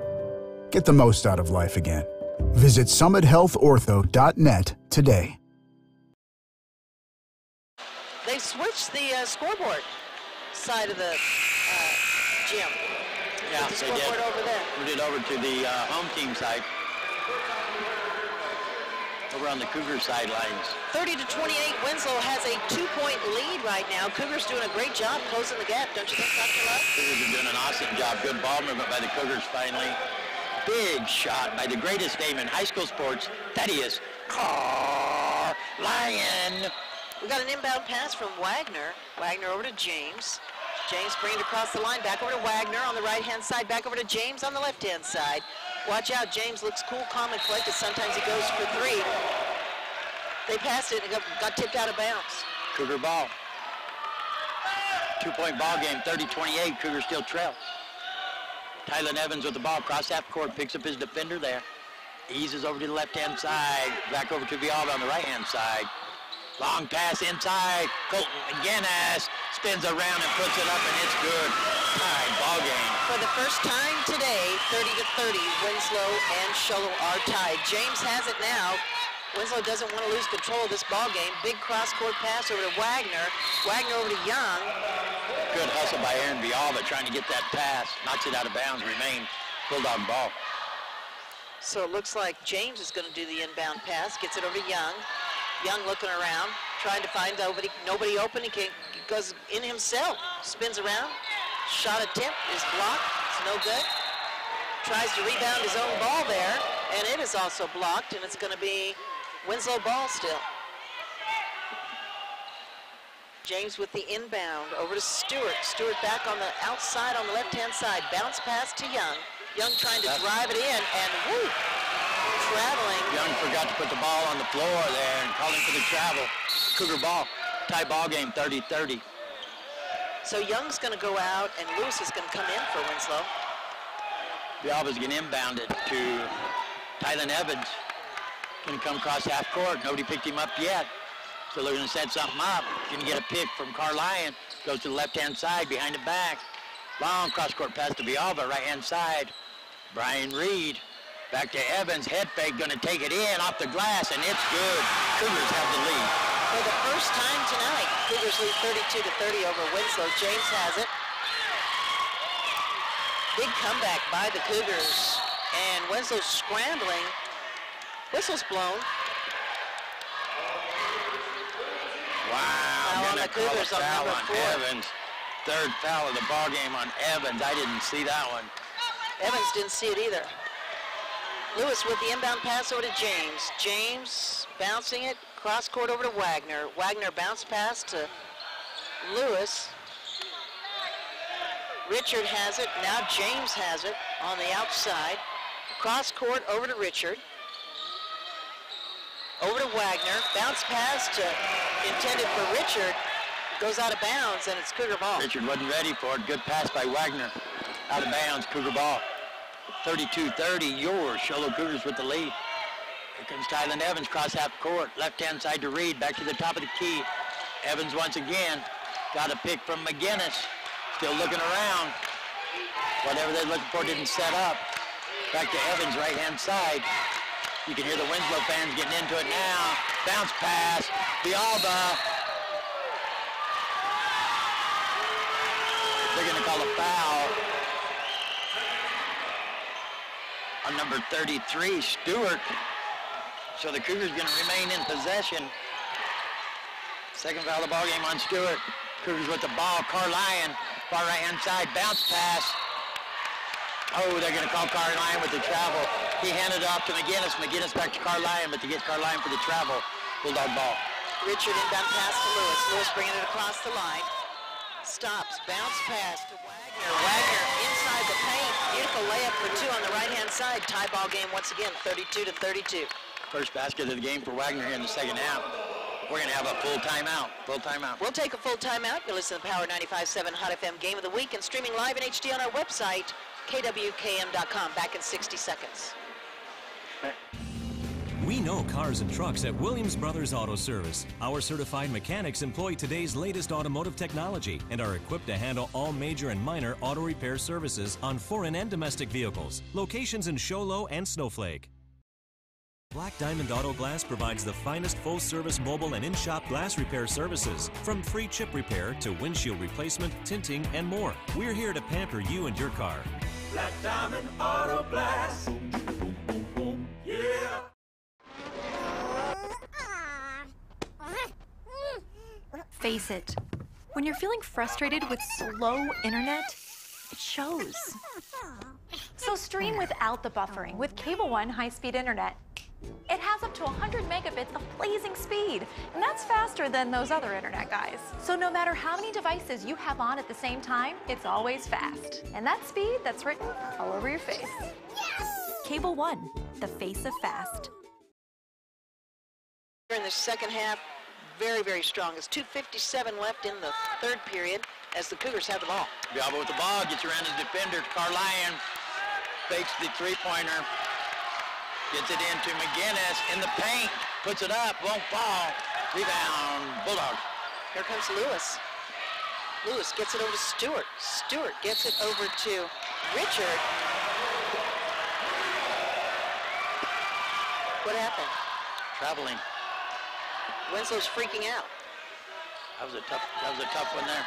Get the most out of life again. Visit summithealthortho.net today. They switched the scoreboard. side of the gym. Yeah, the they did. scoreboard over there. Moved it over to the home team side. Over on the Cougar sidelines. 30-28, Winslow has a 2-point lead right now. Cougars doing a great job closing the gap, don't you think, Dr. Love? Cougars are doing an awesome job. Good ball movement by the Cougars finally. Big shot by the greatest name in high school sports. That is Carr Lion. We got an inbound pass from Wagner. Wagner over to James. James bringing it across the line, back over to Wagner on the right-hand side, back over to James on the left-hand side. Watch out, James looks cool, calm, and collected. Sometimes he goes for three. They passed it and got tipped out of bounds. Cougar ball. 2-point ball game, 30-28. Cougars still trail. Tylen Evans with the ball, cross half court, picks up his defender there. Eases over to the left-hand side, back over to Villalba on the right-hand side. Long pass inside. Colton McGinnis spins around and puts it up, and it's good. Tied ball game. For the first time today, 30-30, Winslow and Sholo are tied. James has it now. Winslow doesn't want to lose control of this ball game. Big cross-court pass over to Wagner. Wagner over to Young. Good hustle by Aaron Villalba trying to get that pass. Knocks it out of bounds. Remains Bulldog ball. So it looks like James is going to do the inbound pass. Gets it over to Young. Young looking around, trying to find nobody open. He goes in himself, spins around. Shot attempt is blocked. It's no good. Tries to rebound his own ball there, and it is also blocked, and it's going to be Winslow ball still. James with the inbound over to Stewart. Stewart back on the outside on the left-hand side. Bounce pass to Young. Young trying to drive it in, and woo! Traveling. Young forgot to put the ball on the floor there and calling for the travel. Cougar ball. Tie ball game, 30-30. So Young's going to go out, and Lewis is going to come in for Winslow. Villalba's getting inbounded to Tylen Evans. Going to come across half court. Nobody picked him up yet. So they're going to set something up. Going to get a pick from Carr Lion. Goes to the left-hand side, behind the back. Long cross-court pass to Villalba, right-hand side. Brian Reed. Back to Evans, head fake, going to take it in off the glass, and it's good. Cougars have the lead. For the first time tonight, Cougars lead 32-30 over Winslow. James has it. Big comeback by the Cougars, and Winslow's scrambling. Whistle's blown. Wow, foul on the Cougars on number 4. Evans. Third foul of the ball game on Evans. I didn't see that one. Evans didn't see it either. Lewis with the inbound pass over to James. James bouncing it, cross court over to Wagner. Wagner bounce pass to Lewis. Richard has it, now James has it on the outside. Cross court over to Richard. Over to Wagner, bounce pass to intended for Richard. Goes out of bounds, and it's Cougar ball. Richard wasn't ready for it. Good pass by Wagner. Out of bounds, Cougar ball. 32-30, yours. Sholo Cougars with the lead. Here comes Tylen Evans, cross half court. Left-hand side to Reed, back to the top of the key. Evans once again. Got a pick from McGinnis. Still looking around. Whatever they're looking for didn't set up. Back to Evans, right-hand side. You can hear the Winslow fans getting into it now. Bounce pass. Villalba. They're going to call a foul on number 33, Stewart. So the Cougars going to remain in possession. Second foul of the ball game on Stewart. Cougars with the ball. Carr Lion, far right-hand side, bounce pass. Oh, they're going to call Carr Lion with the travel. He handed it off to McGinnis. McGinnis back to Carr Lion, but to get Carr Lion for the travel. Bulldog ball. Richard inbound pass to Lewis. Lewis bringing it across the line. Stops, bounce pass to Wagner. Wagner inside the paint. Beautiful layup for two on the right-hand side. Tie ball game once again, 32-32. First basket of the game for Wagner here in the second half. We're going to have a full timeout. Full timeout. We'll take a full timeout. You'll listen to the Power 95.7 Hot FM Game of the Week and streaming live in HD on our website, kwkm.com. Back in 60 seconds. We know cars and trucks at Williams Brothers Auto Service. Our certified mechanics employ today's latest automotive technology and are equipped to handle all major and minor auto repair services on foreign and domestic vehicles. Locations in Show Low and Snowflake. Black Diamond Auto Glass provides the finest full-service mobile and in-shop glass repair services. From free chip repair to windshield replacement, tinting, and more. We're here to pamper you and your car. Black Diamond Auto Glass. Yeah. Face it. When you're feeling frustrated with slow internet, it shows. So stream without the buffering with Cable One high-speed internet. It has up to 100 megabits of blazing speed, and that's faster than those other internet guys. So no matter how many devices you have on at the same time, it's always fast. And that speed, that's written all over your face. Cable One, the face of fast. In the second half, very, very strong. It's 2:57 left in the third period as the Cougars have the ball. Bialba with the ball, gets around his defender. Carlyon fakes the three-pointer. Gets it into McGinnis in the paint. Puts it up, won't fall. Rebound, Bulldogs. Here comes Lewis. Lewis gets it over to Stewart. Stewart gets it over to Richard. What happened? Traveling. Winslow's freaking out. That was a tough one there.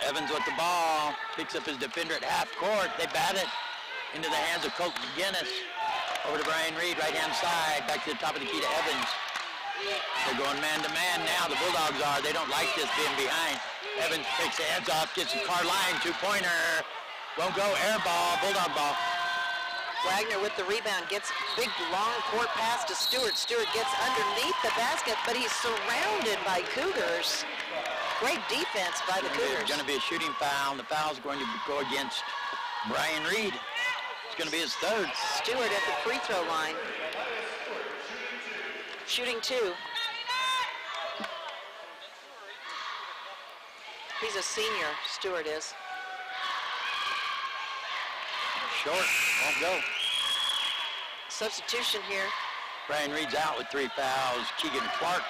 Evans with the ball, picks up his defender at half court. They bat it into the hands of Colt McGinnis. Over to Brian Reed, right-hand side, back to the top of the key to Evans. They're going man-to-man now, the Bulldogs are. They don't like this being behind. Evans picks the hands off, gets a Carline, two-pointer. Won't go, air ball, Bulldog ball. Wagner with the rebound, gets big long court pass to Stewart. Stewart gets underneath the basket, but he's surrounded by Cougars. Great defense by the Cougars. It's going to be a shooting foul, and the foul's going to go against Brian Reed. It's going to be his third. Stewart at the free throw line. Shooting two. He's a senior, Stewart is. Short, won't go. Substitution here. Brian Reed's out with 3 fouls. Keegan Clark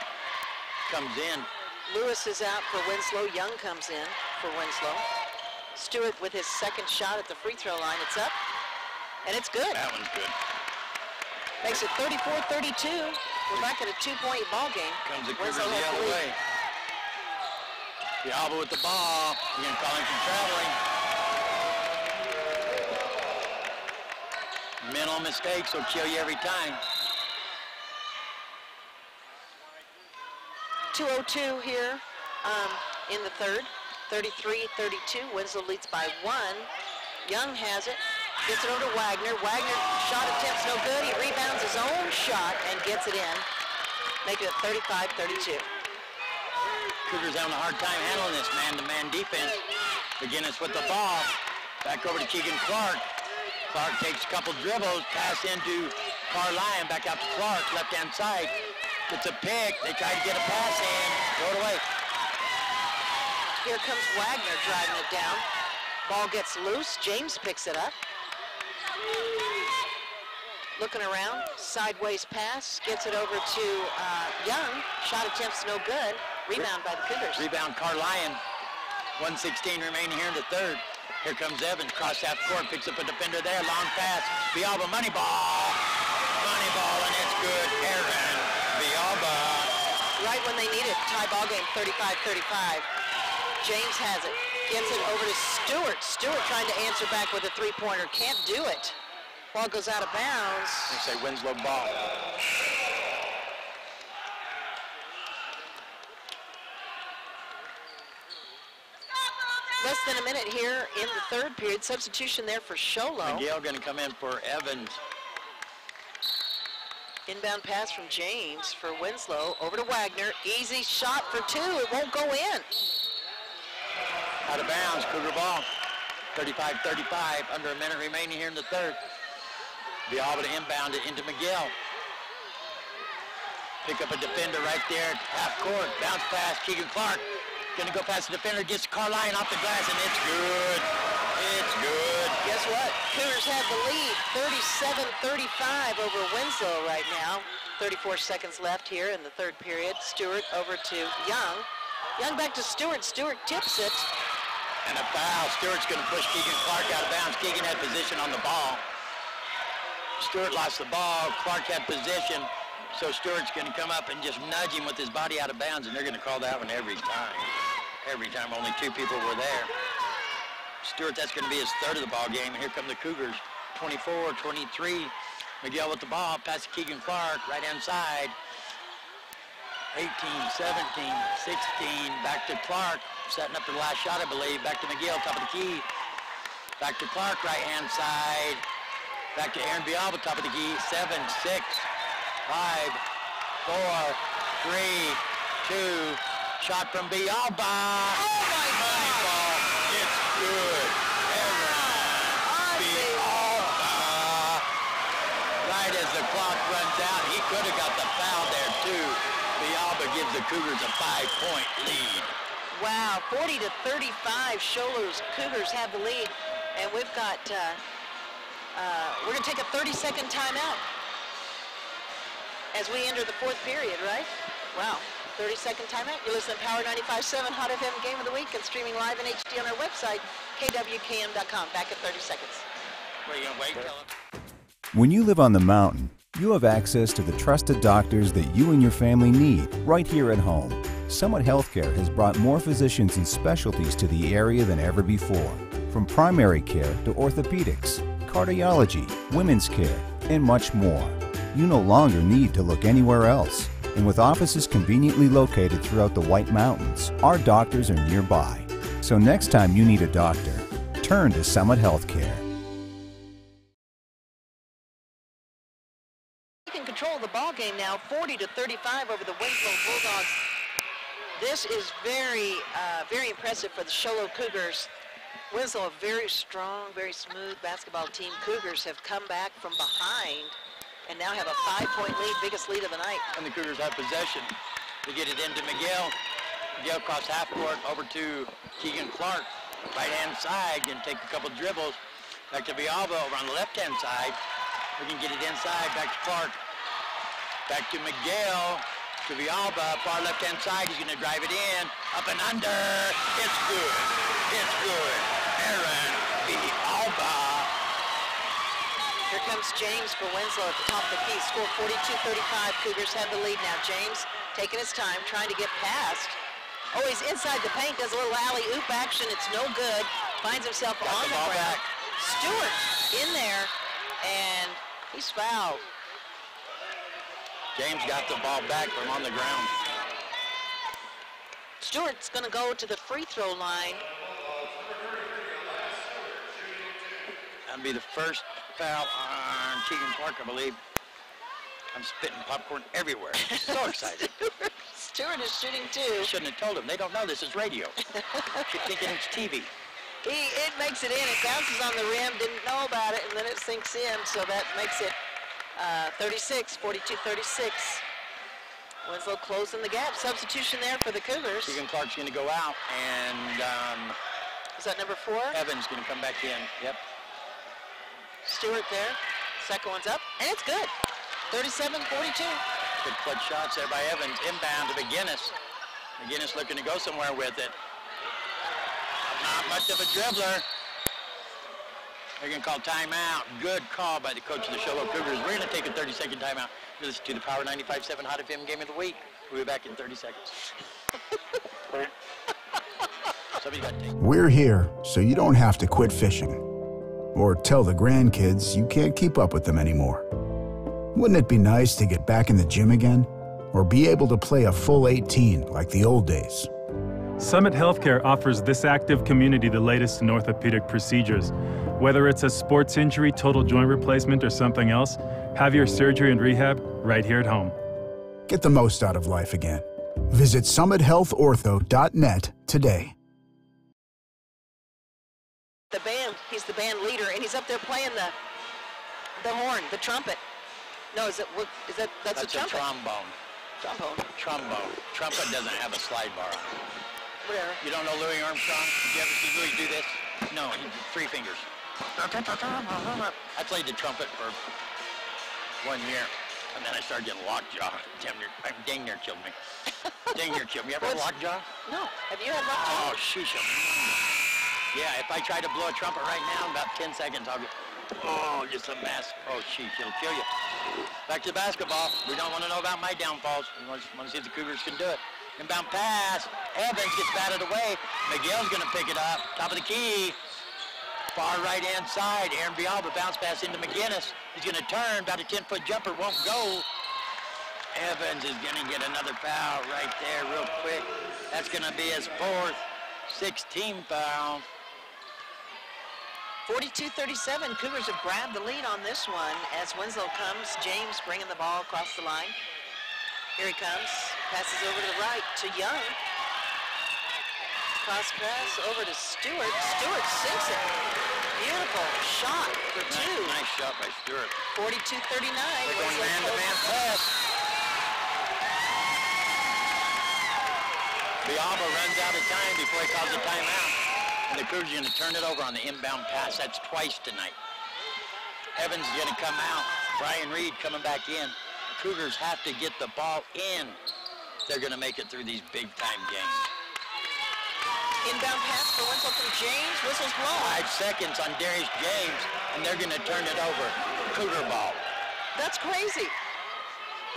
comes in. Lewis is out for Winslow. Young comes in for Winslow. Stewart with his second shot at the free throw line. It's up, and it's good. That one's good. Makes it 34-32. We're back at a 2-point ball game. Comes the Cougars the other way. Bialba with the ball. You're going to call him for traveling. Mental mistakes will kill you every time. 2:02 here in the third. 33-32. Winslow leads by 1. Young has it. Gets it over to Wagner. Wagner shot attempt's no good. He rebounds his own shot and gets it in. Making it 35-32. Cougars having a hard time handling this man-to-man defense. McGinnis with the ball. Back over to Keegan Clark. Clark takes a couple dribbles, pass into Carline, back out to Clark, left-hand side. It's a pick. They try to get a pass in. Throw it away. Here comes Wagner driving it down. Ball gets loose. James picks it up. Looking around. Sideways pass. Gets it over to Young. Shot attempt's no good. Rebound by the Cougars. Rebound Carline. 1:16 remaining here in the third. Here comes Evans, cross half court, picks up a defender there, long pass. Bialba, money ball, and it's good. Aaron Bialba. Right when they need it, tie ball game, 35-35. James has it, gets it over to Stewart. Stewart trying to answer back with a three-pointer, can't do it. Ball goes out of bounds. They say Winslow ball. Less than a minute here in the third period. Substitution there for Sholo. McGill going to come in for Evans. Inbound pass from James for Winslow. Over to Wagner. Easy shot for 2. It won't go in. Out of bounds, Cougar ball. 35-35. Under a minute remaining here in the third. Bialba to inbound it into McGill. Pick up a defender right there at half court. Bounce pass, Keegan Clark. Gonna go past the defender, gets Carline off the glass, and it's good. It's good. Guess what? Cougars have the lead, 37-35 over Winslow right now. 34 seconds left here in the third period. Stewart over to Young. Young back to Stewart. Stewart tips it. And a foul. Stewart's gonna push Keegan Clark out of bounds. Keegan had position on the ball. Stewart lost the ball. Clark had possession. So Stewart's going to come up and just nudge him with his body out of bounds, and they're going to call that one every time. Every time. Only 2 people were there. Stewart, that's going to be his 3rd of the ball game, and here come the Cougars. 24, 23. Miguel with the ball, pass to Keegan Clark, right-hand side. 18, 17, 16, back to Clark, setting up the last shot, I believe. Back to Miguel, top of the key. Back to Clark, right-hand side. Back to Aaron Bialba, top of the key. 7, 6, 5, 4, 3, 2. Shot from Bialba. Oh my God! It's good. Bialba. Right as the clock runs out, he could have got the foul there too. Bialba gives the Cougars a 5-point lead. Wow, 40-35. Cougars have the lead, and we've got. We're going to take a 30-second timeout as we enter the 4th period, right? Wow, 30-second timeout. You're listening to Power 95.7 Hot FM Game of the Week and streaming live in HD on our website, kwkm.com. Back in 30 seconds. What, are you going to wait till him? When you live on the mountain, you have access to the trusted doctors that you and your family need right here at home. Summit Healthcare has brought more physicians and specialties to the area than ever before. From primary care to orthopedics, cardiology, women's care, and much more. You no longer need to look anywhere else. And with offices conveniently located throughout the White Mountains, our doctors are nearby. So next time you need a doctor, turn to Summit Healthcare. Taking control of the ball game now, 40-35 over the Winslow Bulldogs. This is very impressive for the Show Low Cougars. Winslow, a very strong, very smooth basketball team. Cougars have come back from behind and now have a 5-point lead, biggest lead of the night. And the Cougars have possession. They get it into Miguel. Miguel across half court over to Keegan Clark. Right-hand side, can take a couple dribbles. Back to Bialba over on the left-hand side. We can get it inside, back to Clark. Back to Miguel, to Bialba, far left-hand side. He's going to drive it in, up and under. It's good. It's good. Aaron Bialba. Here comes James for Winslow at the top of the key. Score 42-35. Cougars have the lead now. James taking his time, trying to get past. Oh, he's inside the paint, does a little alley-oop action. It's no good. Finds himself on the ground. Stewart in there, and he's fouled. James got the ball back from on the ground. Stewart's going to go to the free throw line. That'll be the first foul on Keegan Clark, I believe. I'm spitting popcorn everywhere. So excited. Stewart is shooting too. Shouldn't have told him. They don't know this is radio. You're thinking it's TV. It makes it in. It bounces on the rim. Didn't know about it, and then it sinks in. So that makes it 36, 42-36. Winslow closing the gap. Substitution there for the Cougars. Keegan Clark's going to go out, and is that number 4? Evans going to come back in. Yep. Stewart there. Second one's up, and it's good. 37-42. Good clutch shots there by Evans. Inbound to McGinnis. McGinnis looking to go somewhere with it. Not much of a dribbler. They're going to call timeout. Good call by the coach of the Show Low Cougars. We're going to take a 30-second timeout. You're listening to the Power 95.7 Hot FM Game of the Week. We'll be back in 30 seconds. Somebody's got to take. We're here so you don't have to quit fishing or tell the grandkids you can't keep up with them anymore. Wouldn't it be nice to get back in the gym again or be able to play a full 18 like the old days? Summit Healthcare offers this active community the latest in orthopedic procedures. Whether it's a sports injury, total joint replacement, or something else, have your surgery and rehab right here at home. Get the most out of life again. Visit summithealthortho.net today. The band, he's the band leader, and he's up there playing the horn, the trumpet. No, that's a trumpet. A trombone. Trombone. Trumpet doesn't have a slide bar on it. Whatever. You don't know Louis Armstrong? Did you ever see Louis do this? No, he did 3 fingers. I played the trumpet for 1 year, and then I started getting lockjaw. Dang near killed me. Dang near killed me. You ever had lockjaw? No. Have you had lockjaw? Oh, sheesh. Yeah, if I try to blow a trumpet right now, in about 10 seconds, I'll get... Oh, just a mess. Oh, sheesh, it'll kill you. Back to the basketball. We don't want to know about my downfalls. We want to see if the Cougars can do it. Inbound pass. Evans gets batted away. Miguel's going to pick it up. Top of the key. Far right-hand side. Aaron Villalba bounce pass into McGinnis. He's going to turn. About a 10-foot jumper. Won't go. Evans is going to get another foul right there real quick. That's going to be his fourth 16 foul. 42-37, Cougars have grabbed the lead on this one as Winslow comes. James bringing the ball across the line. Here he comes, passes over to the right to Young. Cross pass over to Stewart. Stewart sinks it. Beautiful shot for two. Nice shot by Stewart. 42-39. They're going man-to-man pass. Villalba runs out of time before he calls a timeout. And the Cougars are going to turn it over on the inbound pass. That's twice tonight. Evans is going to come out. Brian Reed coming back in. The Cougars have to get the ball in. They're going to make it through these big-time games. Inbound pass for Winslow from James. Whistle's blown. 5 seconds on Darius James, and they're going to turn it over. Cougar ball. That's crazy.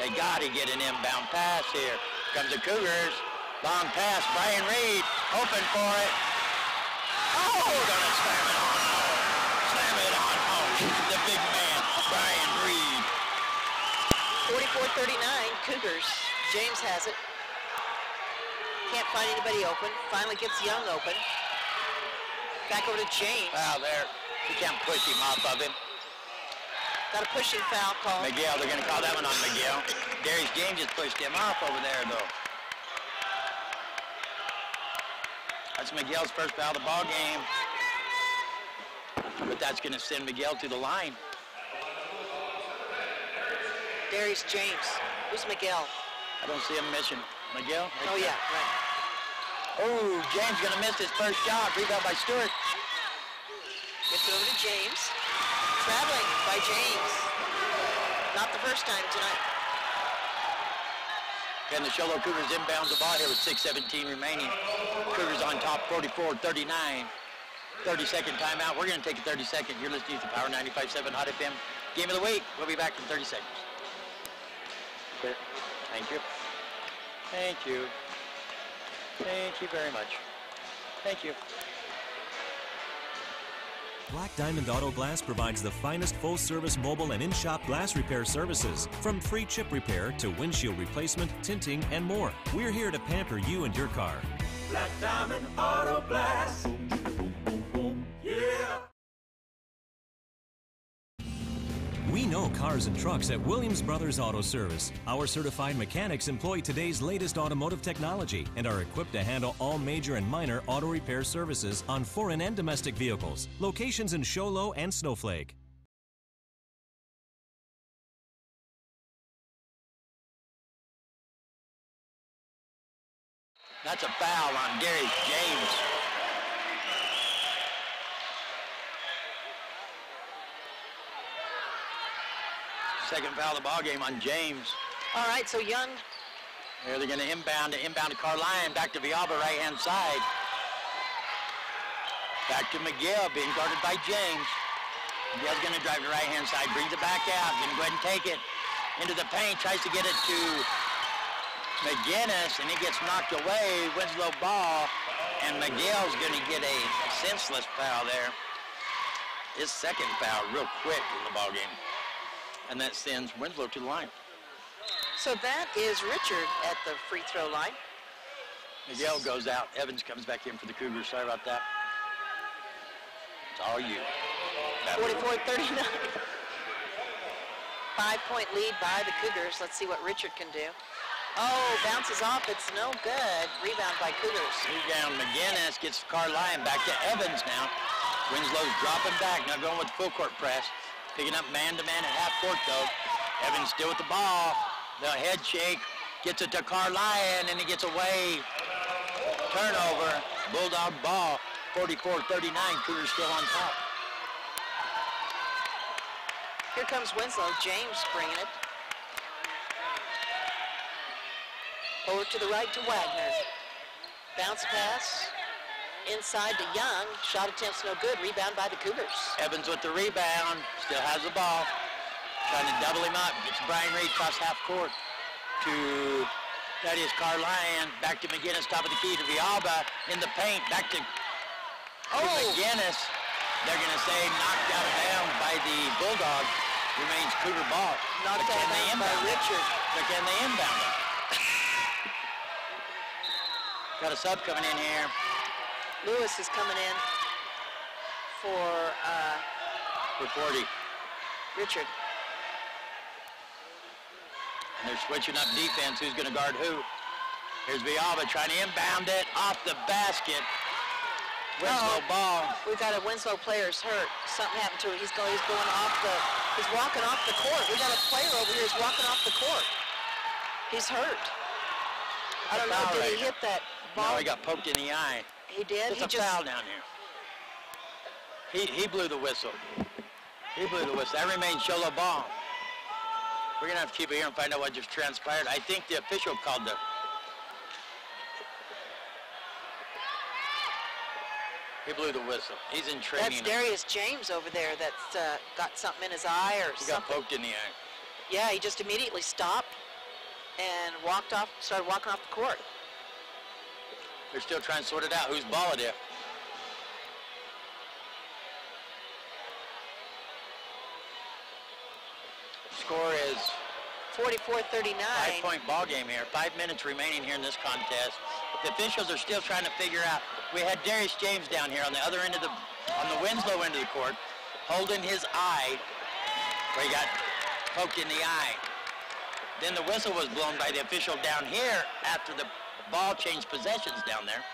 They got to get an inbound pass here. Comes the Cougars. Long pass. Brian Reed open for it. Oh, gonna slam it on home. Slam it on home. The big man, Brian Reed. 44-39, Cougars. James has it. Can't find anybody open. Finally gets Young open. Back over to James. Foul there. You can't push him off of him. Got a pushing foul call. Miguel, they're gonna call that one on Miguel. Darius James just pushed him off over there though. That's Miguel's first foul of the ball game. But that's going to send Miguel to the line. Darius James. Who's Miguel? I don't see him missing. Miguel? Oh, yeah, right. Oh, James going to miss his first shot. Rebound by Stewart. Gets it over to James. Traveling by James. Not the first time tonight. And the Show Low Cougars inbounds the ball here with 6:17 remaining. Cougars on top, 44-39. 30-second timeout. We're going to take a 30-second. You're listening to Power 95.7 Hot FM. Game of the week. We'll be back in 30 seconds. Thank you. Thank you. Thank you very much. Thank you. Black Diamond Auto Glass provides the finest full-service mobile and in-shop glass repair services. From free chip repair to windshield replacement, tinting, and more. We're here to pamper you and your car. Black Diamond Auto Glass. Yeah. We know cars and trucks at Williams Brothers Auto Service. Our certified mechanics employ today's latest automotive technology and are equipped to handle all major and minor auto repair services on foreign and domestic vehicles. Locations in Show Low and Snowflake. That's a foul on Darius James. Second foul of the ball game on James. All right, so Young. Here they're going to inbound to Carline. Back to Villalba, right-hand side. Back to Miguel, being guarded by James. Miguel's going to drive to right-hand side, brings it back out. Going to go ahead and take it into the paint. Tries to get it to McGinnis, and he gets knocked away. Winslow ball, and Miguel's going to get a senseless foul there. His second foul real quick in the ball game. And that sends Winslow to the line. So that is Richard at the free throw line. Miguel goes out. Evans comes back in for the Cougars. Sorry about that. It's all you. 44-39. 5-point lead by the Cougars. Let's see what Richard can do. Oh, bounces off. It's no good. Rebound by Cougars. Rebound McGinnis gets Carline back to Evans now. Winslow's dropping back. Now going with the full court press. Picking up man-to-man at half court, though. Evans still with the ball. The head shake. Gets it to Carline, and he gets away. Turnover. Bulldog ball. 44-39. Cougars still on top. Here comes Winslow. James bringing it. Over to the right to Wagner. Bounce pass. inside to Young. Shot attempt's no good. Rebound by the Cougars. Evans with the rebound. Still has the ball. Trying to double him up. Gets Brian Reed across half court to Thaddeus Carlyon. Back to McGinnis, top of the key to Villalba. In the paint. Back to McGinnis. They're going to say knocked out of bounds by the Bulldogs. Remains Cougar ball. Knocked out of bounds by Richard. But can they inbound it? Got a sub coming in here. Lewis is coming in for 40. Richard. And they're switching up defense. Who's going to guard who? Here's Villalba trying to inbound it off the basket. Winslow ball. We've got a Winslow player's hurt. Something happened to him. He's walking off the court. We got a player over here who's walking off the court. He's hurt. I don't know, did he hit that ball? No, he got poked in the eye. He did? It's a foul down here. He blew the whistle. He blew the whistle. That remains Sholo ball. We're going to have to keep it here and find out what just transpired. I think the official called the... He blew the whistle. He's in training. That's Darius James over there that's got something in his eye or something. He got poked in the eye. Yeah, he just immediately stopped and started walking off the court. They're still trying to sort it out. Whose ball it is? Score is 44-39. 5-point ball game here. 5 minutes remaining here in this contest. The officials are still trying to figure out. We had Darius James down here on the other end of on the Winslow end of the court, holding his eye, where he got poked in the eye. Then the whistle was blown by the official down here after the ball changed possessions down there.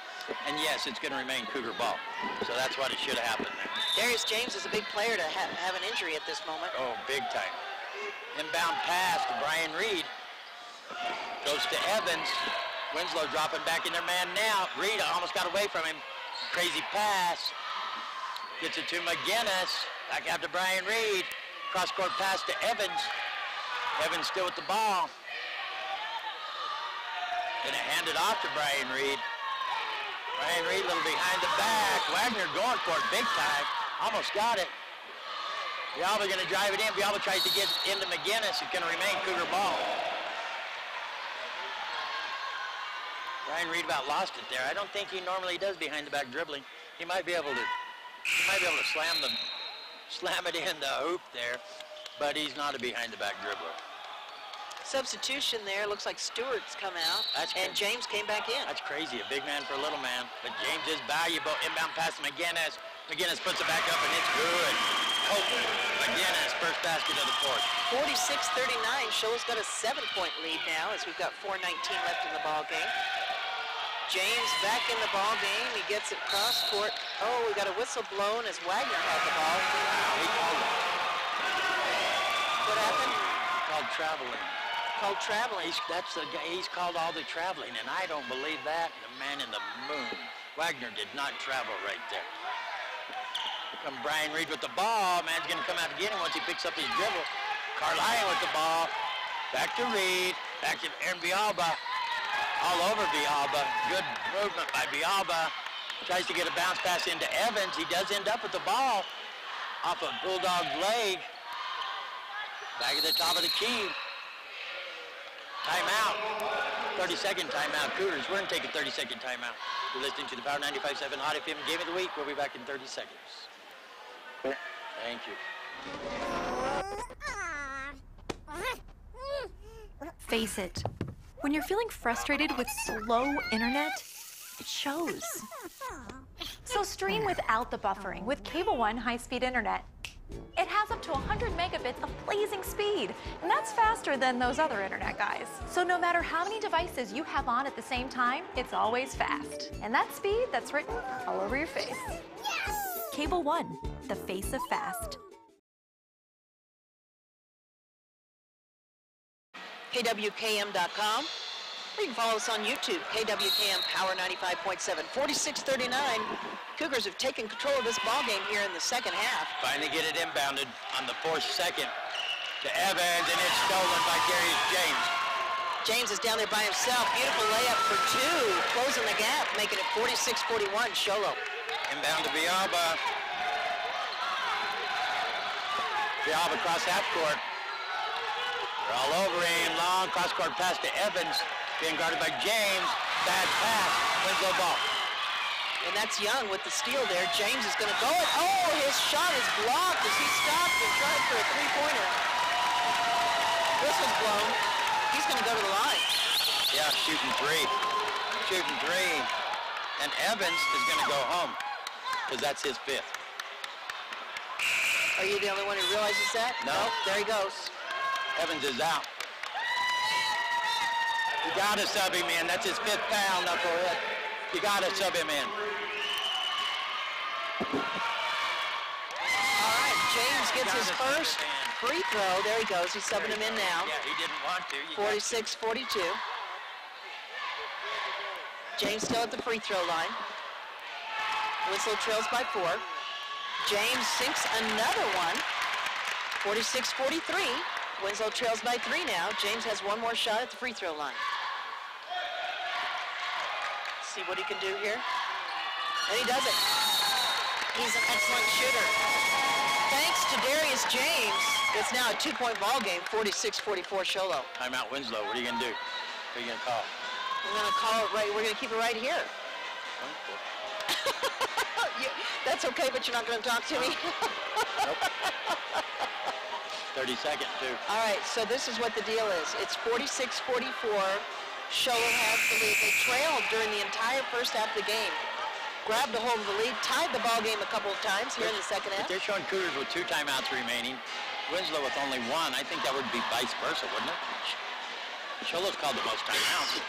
And yes, it's going to remain Cougar ball. So that's what it should have happened there. Darius James is a big player to have an injury at this moment. Oh, big time. Inbound pass to Brian Reed. Goes to Evans. Winslow dropping back in their man now. Reed almost got away from him. Crazy pass. Gets it to McGinnis. Back out to Brian Reed. Cross-court pass to Evans. Evans still with the ball. Then it handed off to Brian Reed. Brian Reed a little behind the back. Wagner going for it big time. Almost got it. Villalba going to drive it in. Villalba tries to get into McGinnis. It's going to remain Cougar ball. Brian Reed about lost it there. I don't think he normally does behind the back dribbling. He might be able to slam it in the hoop there, but he's not a behind the back dribbler. Substitution there. Looks like Stewart's come out, and James came back in. That's crazy. A big man for a little man, but James is valuable. Inbound pass to McGinnis. McGinnis puts it back up, and it's good. McGinnis, first basket of the court. 46-39. Shoal's got a 7-point lead now as we've got 4:19 left in the ball game. James back in the ball game. He gets it cross court. Oh, we got a whistle blown as Wagner had the ball. He called it. What happened? Called traveling. Called traveling. That's the guy. He's called all the traveling, and I don't believe that. The man in the moon. Wagner did not travel right there. Come Brian Reed with the ball. Man's going to come out to get him once he picks up his dribble. Carlyon with the ball. Back to Reed. Back to Aaron Villalba. All over Villalba. Good movement by Villalba. Tries to get a bounce pass into Evans. He does end up with the ball off of Bulldog's leg. Back at the top of the key. Timeout. 30-second timeout. Cougars, we're going to take a 30-second timeout. You're listening to the Power 95.7 Hot FM Game of the Week. We'll be back in 30 seconds. Thank you. Face it. When you're feeling frustrated with slow internet, it shows. So stream without the buffering with Cable One high-speed internet. It has up to 100 megabits of blazing speed, and that's faster than those other internet guys. So no matter how many devices you have on at the same time, it's always fast. And that speed, that's written all over your face. Cable One, the face of fast. KWKM.com. Or you can follow us on YouTube, KWKM Power 95.7. 46-39. Cougars have taken control of this ball game here in the second half. Finally get it inbounded on the 4th second to Evans, and it's stolen by Darius James. James is down there by himself. Beautiful layup for two. closing the gap, making it 46-41, Sholo. Inbound to Villalba. Villalba across half court. They're all over him. Long cross-court pass to Evans. Being guarded by James. Bad pass. Winslow ball. And that's Young with the steal there. James is going to go. Oh, his shot is blocked as he stopped and tried for a three-pointer. Whistle's blown. He's going to go to the line. Yeah, shooting three. Shooting three. And Evans is going to go home because that's his fifth. Are you the only one who realizes that? No. Nope, there he goes. Evans is out. You got to sub him in. That's his fifth foul, knucklehead. You got to sub him in. All right, James gets his first free throw. There he goes. He's subbing him in now. Yeah, he didn't want to. 46-42. James still at the free throw line. Winslow trails by 4. James sinks another one. 46-43. Winslow trails by 3 now. James has one more shot at the free throw line. See what he can do here. And he does it. He's an excellent shooter. Thanks to Darius James, it's now a 2-point ball game, 46-44 Sholo. Timeout Winslow. What are you going to do? What are you going to call? We're going to call it right. We're going to keep it right here. That's okay, but you're not going to talk to me? Nope. 30 seconds, too. All right, so this is what the deal is. It's 46-44. Sholo has the lead. They trailed during the entire first half of the game. Grabbed a hold of the lead, tied the ball game a couple of times here in the second half. They're showing Cougars with 2 timeouts remaining. Winslow with only 1. I think that would be vice versa, wouldn't it? Sholo's called the most timeouts.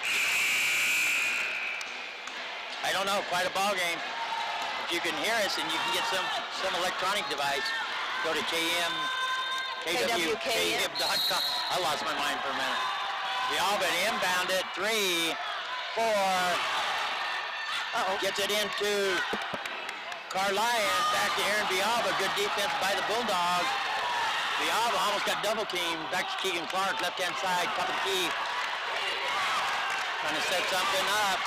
I don't know, quite a ball game. If you can hear us and you can get some electronic device, go to KWKM.com. I lost my mind for a minute. Villalba inbound it, 3, 4. Gets it into Carlyon, back to Aaron Villalba. Good defense by the Bulldogs. Villalba almost got double teamed. Back to Keegan Clark, left-hand side, top of the key. Trying to set something up.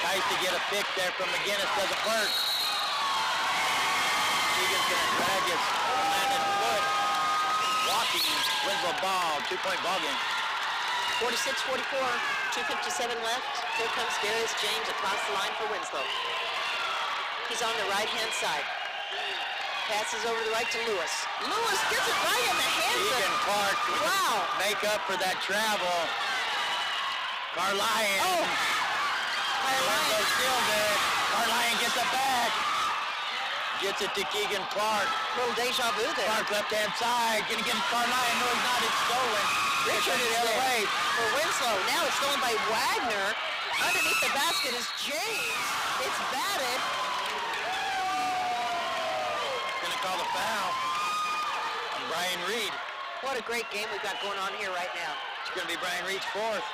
Tries to get a pick there from McGinnis, doesn't work. Keegan's gonna drag his landed foot. Walking Winslow ball, 2-point ball game. 46-44, 2:57 left. Here comes Darius James across the line for Winslow. He's on the right-hand side. Passes over to the right to Lewis. Lewis gets it right in the hands of... Keegan Clark. Wow. Make up for that travel. Carlyon. Oh. Carlyon still there. Carlyon gets it back. Gets it to Keegan Clark. Little deja vu there. Clark left-hand side. Gonna get Carlyon. No, he's not. It's stolen. Richard is the other way for Winslow. Now it's stolen by Wagner. Underneath the basket is James. It's batted. Gonna call the foul on Brian Reed. What a great game we've got going on here right now. It's gonna be Brian Reed's 4th.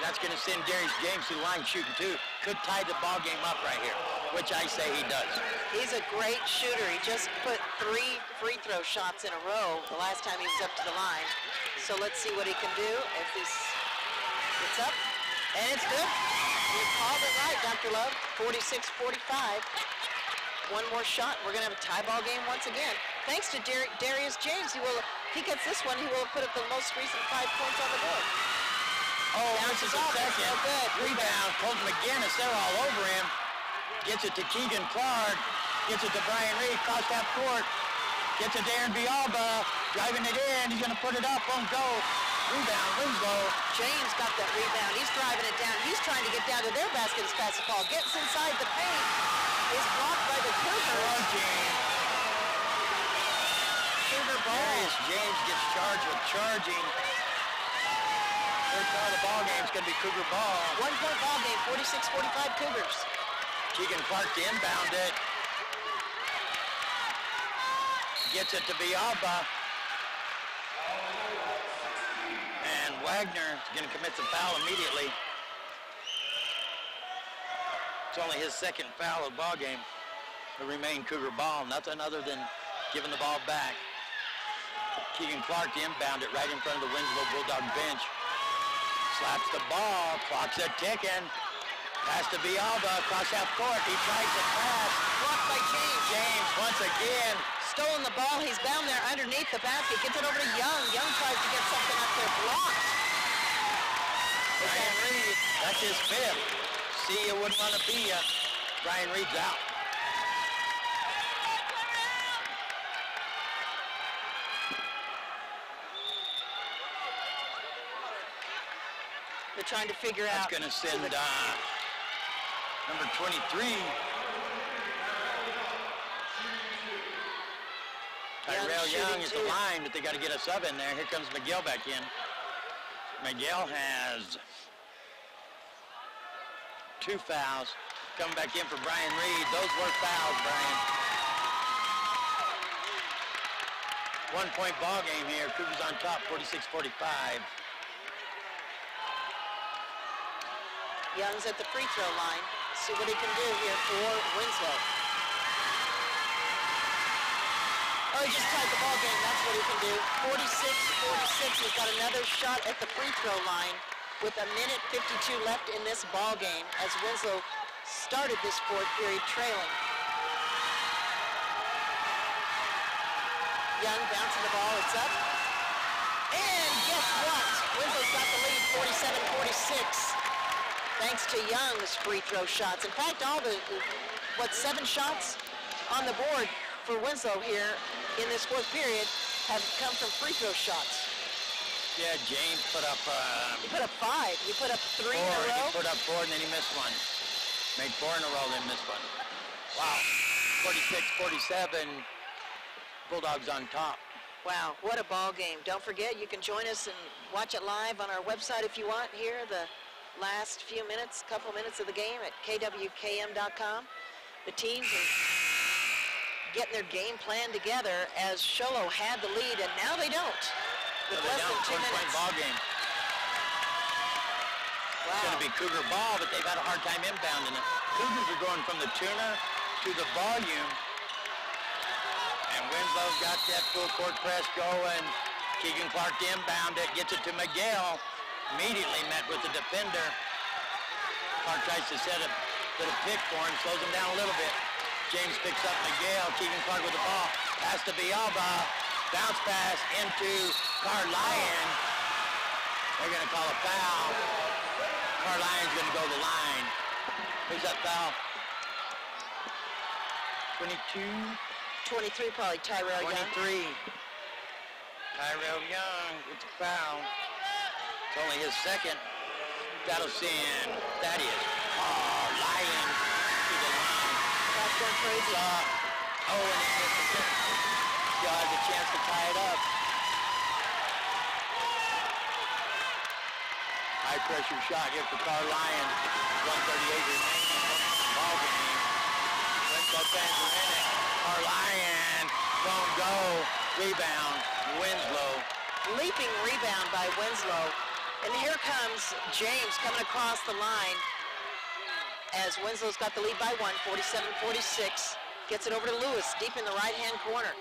That's gonna send Darius James to the line shooting 2. Could tie the ball game up right here, which I say he does. He's a great shooter. He just put 3 free throw shots in a row the last time he was up to the line. So let's see what he can do if this gets up. And it's good. You called it right, Dr. Love. 46-45. One more shot. We're going to have a tie ball game once again. Thanks to Darius James. If he gets this one, he will put up the most recent 5 points on the board. Oh, this is a second. Oh, good. Rebound. Colton McGinnis, they're all over him. Gets it to Keegan Clark. Gets it to Brian Reed. Cross half court. Gets it to Aaron Villalba. Driving it in. He's going to put it up. Won't go. Rebound. Winslow. James got that rebound. He's driving it down. He's trying to get down to their basket as fast as Paul. Gets inside the paint. Is blocked by the Cougars. Cougar ball. Darius James gets charged with charging. Third part of the ball game is going to be Cougar ball. 1-point ball game, 46-45 Cougars. Keegan Clark to inbound it. Gets it to Villalba. And Wagner is going to commit the foul immediately. It's only his 2nd foul of the ball game. To remain Cougar ball, nothing other than giving the ball back. Keegan Clark to inbound it right in front of the Winslow Bulldog bench. Slaps the ball, clock's a ticking. Pass to Villalba across half court. He tries to pass. Blocked by James. James once again. Stolen the ball. He's down there underneath the basket. Gets it over to Young. Young tries to get something up there. Blocked. Brian Reed, that's his fifth. See, you wouldn't want to be ya. Brian Reed's out. They're trying to figure out. That's going to send number 23. Tyrell Young is the line, but they got to get a sub in there. Here comes Miguel back in. Miguel has 2 fouls. Coming back in for Brian Reed. Those were fouls, Brian. 1-point ball game here. Cougars on top, 46-45. Young's at the free throw line. See what he can do here for Winslow. Oh, he just tied the ball game. That's what he can do. 46-46. He's got another shot at the free throw line with 1:52 left in this ball game as Winslow started this fourth period trailing. Young bouncing the ball. It's up. And guess what? Winslow's got the lead, 47-46. Thanks to Young's free throw shots. In fact, all the, 7 shots on the board for Winslow here in this fourth period have come from free throw shots. Yeah, James put up... he put up 5. He put up 3 in a row. He put up 4 and then he missed one. Made 4 in a row, then missed one. Wow. 46-47. Bulldogs on top. Wow, what a ball game. Don't forget, you can join us and watch it live on our website if you want here. The last few minutes, couple minutes of the game at kwkm.com. The teams are getting their game plan together as Sholo had the lead, and now they don't. With less than 2 minutes. Ball game. Wow. It's going to be Cougar ball, but they've had a hard time inbounding it. Cougars are going from the tuner to the volume. And Winslow's got that full court press going. Keegan Clark inbound it, gets it to Miguel. Immediately met with the defender. Clark tries to set a little pick for him, slows him down a little bit. James picks up Miguel. Keegan Clark with the ball. Pass to Villalba. Bounce pass into Carlyon. They're going to call a foul. Carlyon's going to go to the line. Who's that foul? 22? 23 probably, Tyrell Young. 23. Tyrell Young with the foul. It's only his second. That'll send Thaddeus Carlyon to the line. That's going crazy. And he missed it. Still has a chance to tie it up. High pressure shot here for Carlyon. 1:38 remaining. Ball game. Winslow fans are in it. Carlyon won't go. Rebound. Winslow. Leaping rebound by Winslow. And here comes James coming across the line as Winslow's got the lead by 1, 47-46. Gets it over to Lewis, deep in the right-hand corner.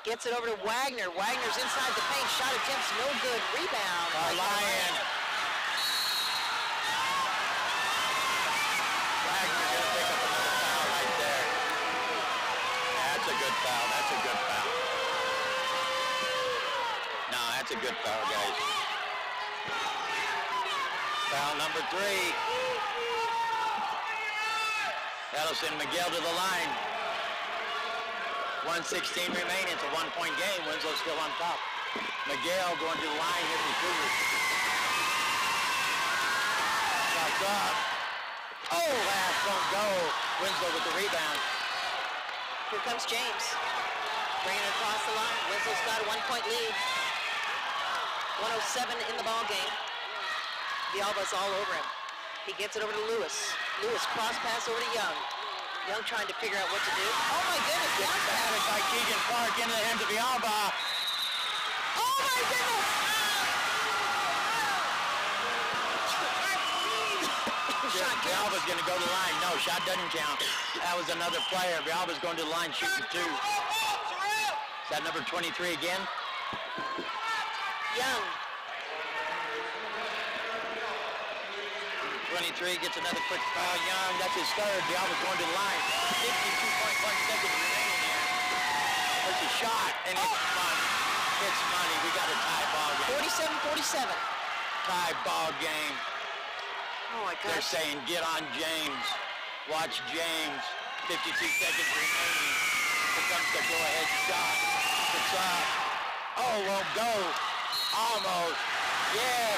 Gets it over to Wagner. Wagner's inside the paint. Shot attempts no good. Rebound. Carlyon. Wagner going to pick up another foul right there. That's a good foul. That's a good foul. No, that's a good foul, guys. Foul number 3. That'll send Miguel to the line. 1:16 remaining. It's a 1-point game. Winslow's still on top. Miguel going to the line here for Cougars. Shots up. Oh, last won't go. Winslow with the rebound. Here comes James. Bringing it across the line. Winslow's got a 1-point lead. 1:07 in the ball game. Villalba's all over him. He gets it over to Lewis. Lewis cross pass over to Young. Young trying to figure out what to do. Oh my goodness, Young. Batted by Keegan Clark into the hands of Villalba. Oh my goodness! Villalba's going to go to the line. No, shot doesn't count. That was another player. Villalba's going to the line shooting 2. Is that number 23 again? Young. 23 gets another quick foul. Young, that's his third. Diablo's going to the line. 52.1 seconds remaining here. There's a shot, and it's money. It's money. We got a tie ball game. 47-47. Tie ball game. Oh, my gosh. They're saying, get on James. Watch James. 52 seconds remaining. Here comes the go-ahead shot. It's up. Oh, won't go. Almost. Yes.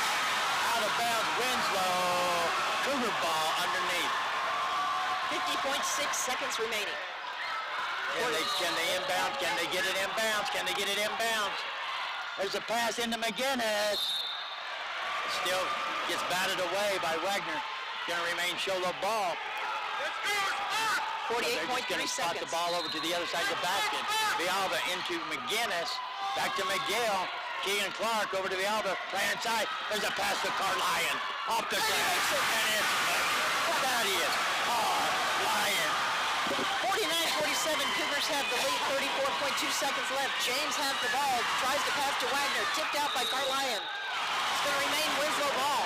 Out of bounds. Winslow. Cougar ball underneath. 50.6 seconds remaining. Can they inbound? Can they get it inbounds? Can they get it inbounds? There's a pass into McGinnis. Still gets batted away by Wagner. Going to remain Sholo ball. 48.3 spot seconds. the ball over to the other side of the basket. Villalba into McGinnis. Back to McGill. Keegan Clark over to Villalba. Right hand side. There's a pass to Carlyon. Off the glass. And it's that is Carlyon. 49-47. Cougars have the lead. 34.2 seconds left. James has the ball. Tries to pass to Wagner. Tipped out by Carlyon. It's going to remain Winslow ball.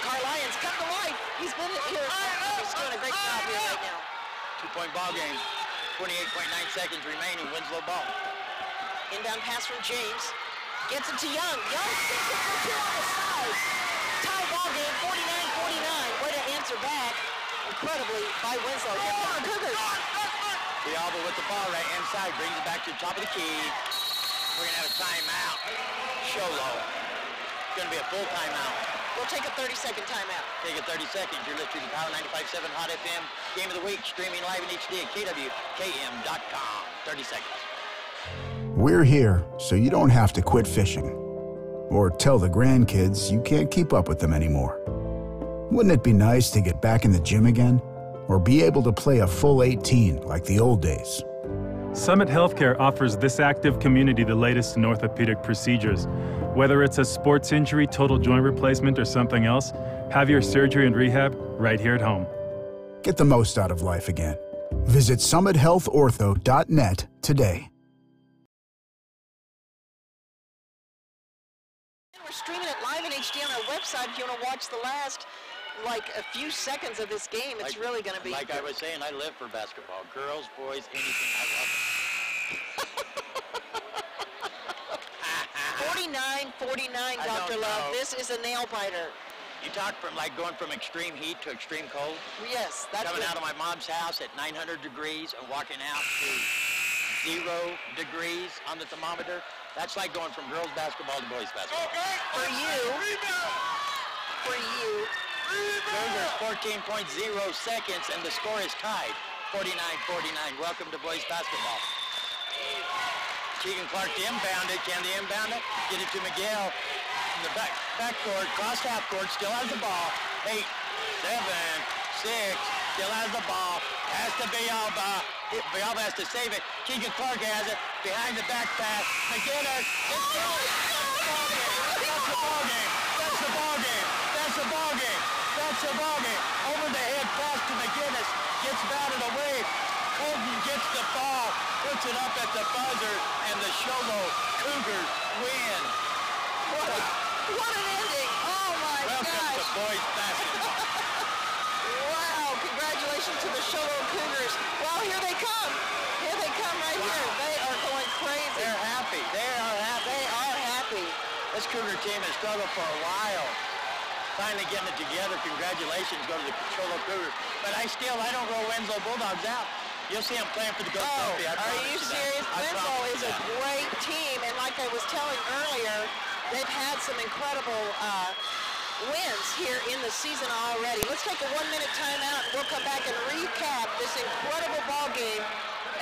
Carlyon's come to life. He's been here. He's doing a great job here right now. 2-point ball game. 28.9 seconds remaining. Winslow ball. Inbound pass from James. Gets it to Young. Young sticks it for two on the side. Tie ball game. 49-49. Way to answer back. Incredibly by Winslow. Here come the Cougars. Villalba with the ball right hand side. Brings it back to the top of the key. We're going to have a timeout. Sholo. It's going to be a full timeout. We'll take a 30-second timeout. Take a 30 seconds. You're listening to Power 95.7 Hot FM. Game of the week, streaming live in HD at KWKM.com. 30 seconds. We're here so you don't have to quit fishing or tell the grandkids you can't keep up with them anymore. Wouldn't it be nice to get back in the gym again or be able to play a full 18 like the old days? Summit Healthcare offers this active community the latest in orthopedic procedures. Whether it's a sports injury, total joint replacement, or something else, have your surgery and rehab right here at home. Get the most out of life again. Visit summithealthortho.net today. We're streaming it live in HD on our website. If you want to watch the last, a few seconds of this game, it's really going to be... Like I was saying, I live for basketball. Girls, boys, anything. I love it. 49-49, Dr. Love. This is a nail biter. You talk from going from extreme heat to extreme cold. Yes, that's coming out of my mom's house at 900 degrees and walking out to 0 degrees on the thermometer. That's like going from girls basketball to boys basketball. For you, Cougars 14.0 seconds and the score is tied. 49-49. Welcome to boys basketball. Keegan Clark to inbound it. Can they inbound it? Get it to Miguel. In the backcourt, cross half court, still has the ball. 8, 7, 6, still has the ball. Has to Villalba. Villalba has to save it. Keegan Clark has it. Behind the back pass. McGinnis. It's good. That's the ball game. That's the ball game. That's the ball game. That's the ball game. Over the head pass to McGinnis. Gets batted away. Colton gets the ball. Puts it up at the buzzer. And the Sholo Cougars win. What an ending. Oh, my gosh. Welcome to boys basketball. Wow. Congratulations to the Sholo Cougars. Well, here they come. Here they come right here. They are going crazy. They're happy. They are happy. They are happy. This Cougar team has struggled for a while. Finally getting it together. Congratulations go to the Sholo Cougars. But I don't roll Winslow Bulldogs out. You'll see them playing for the Gold Trophy. Are you serious? Winslow is a great team, and like I was telling earlier, they've had some incredible wins here in the season already. Let's take a 1-minute timeout, and we'll come back and recap this incredible ball game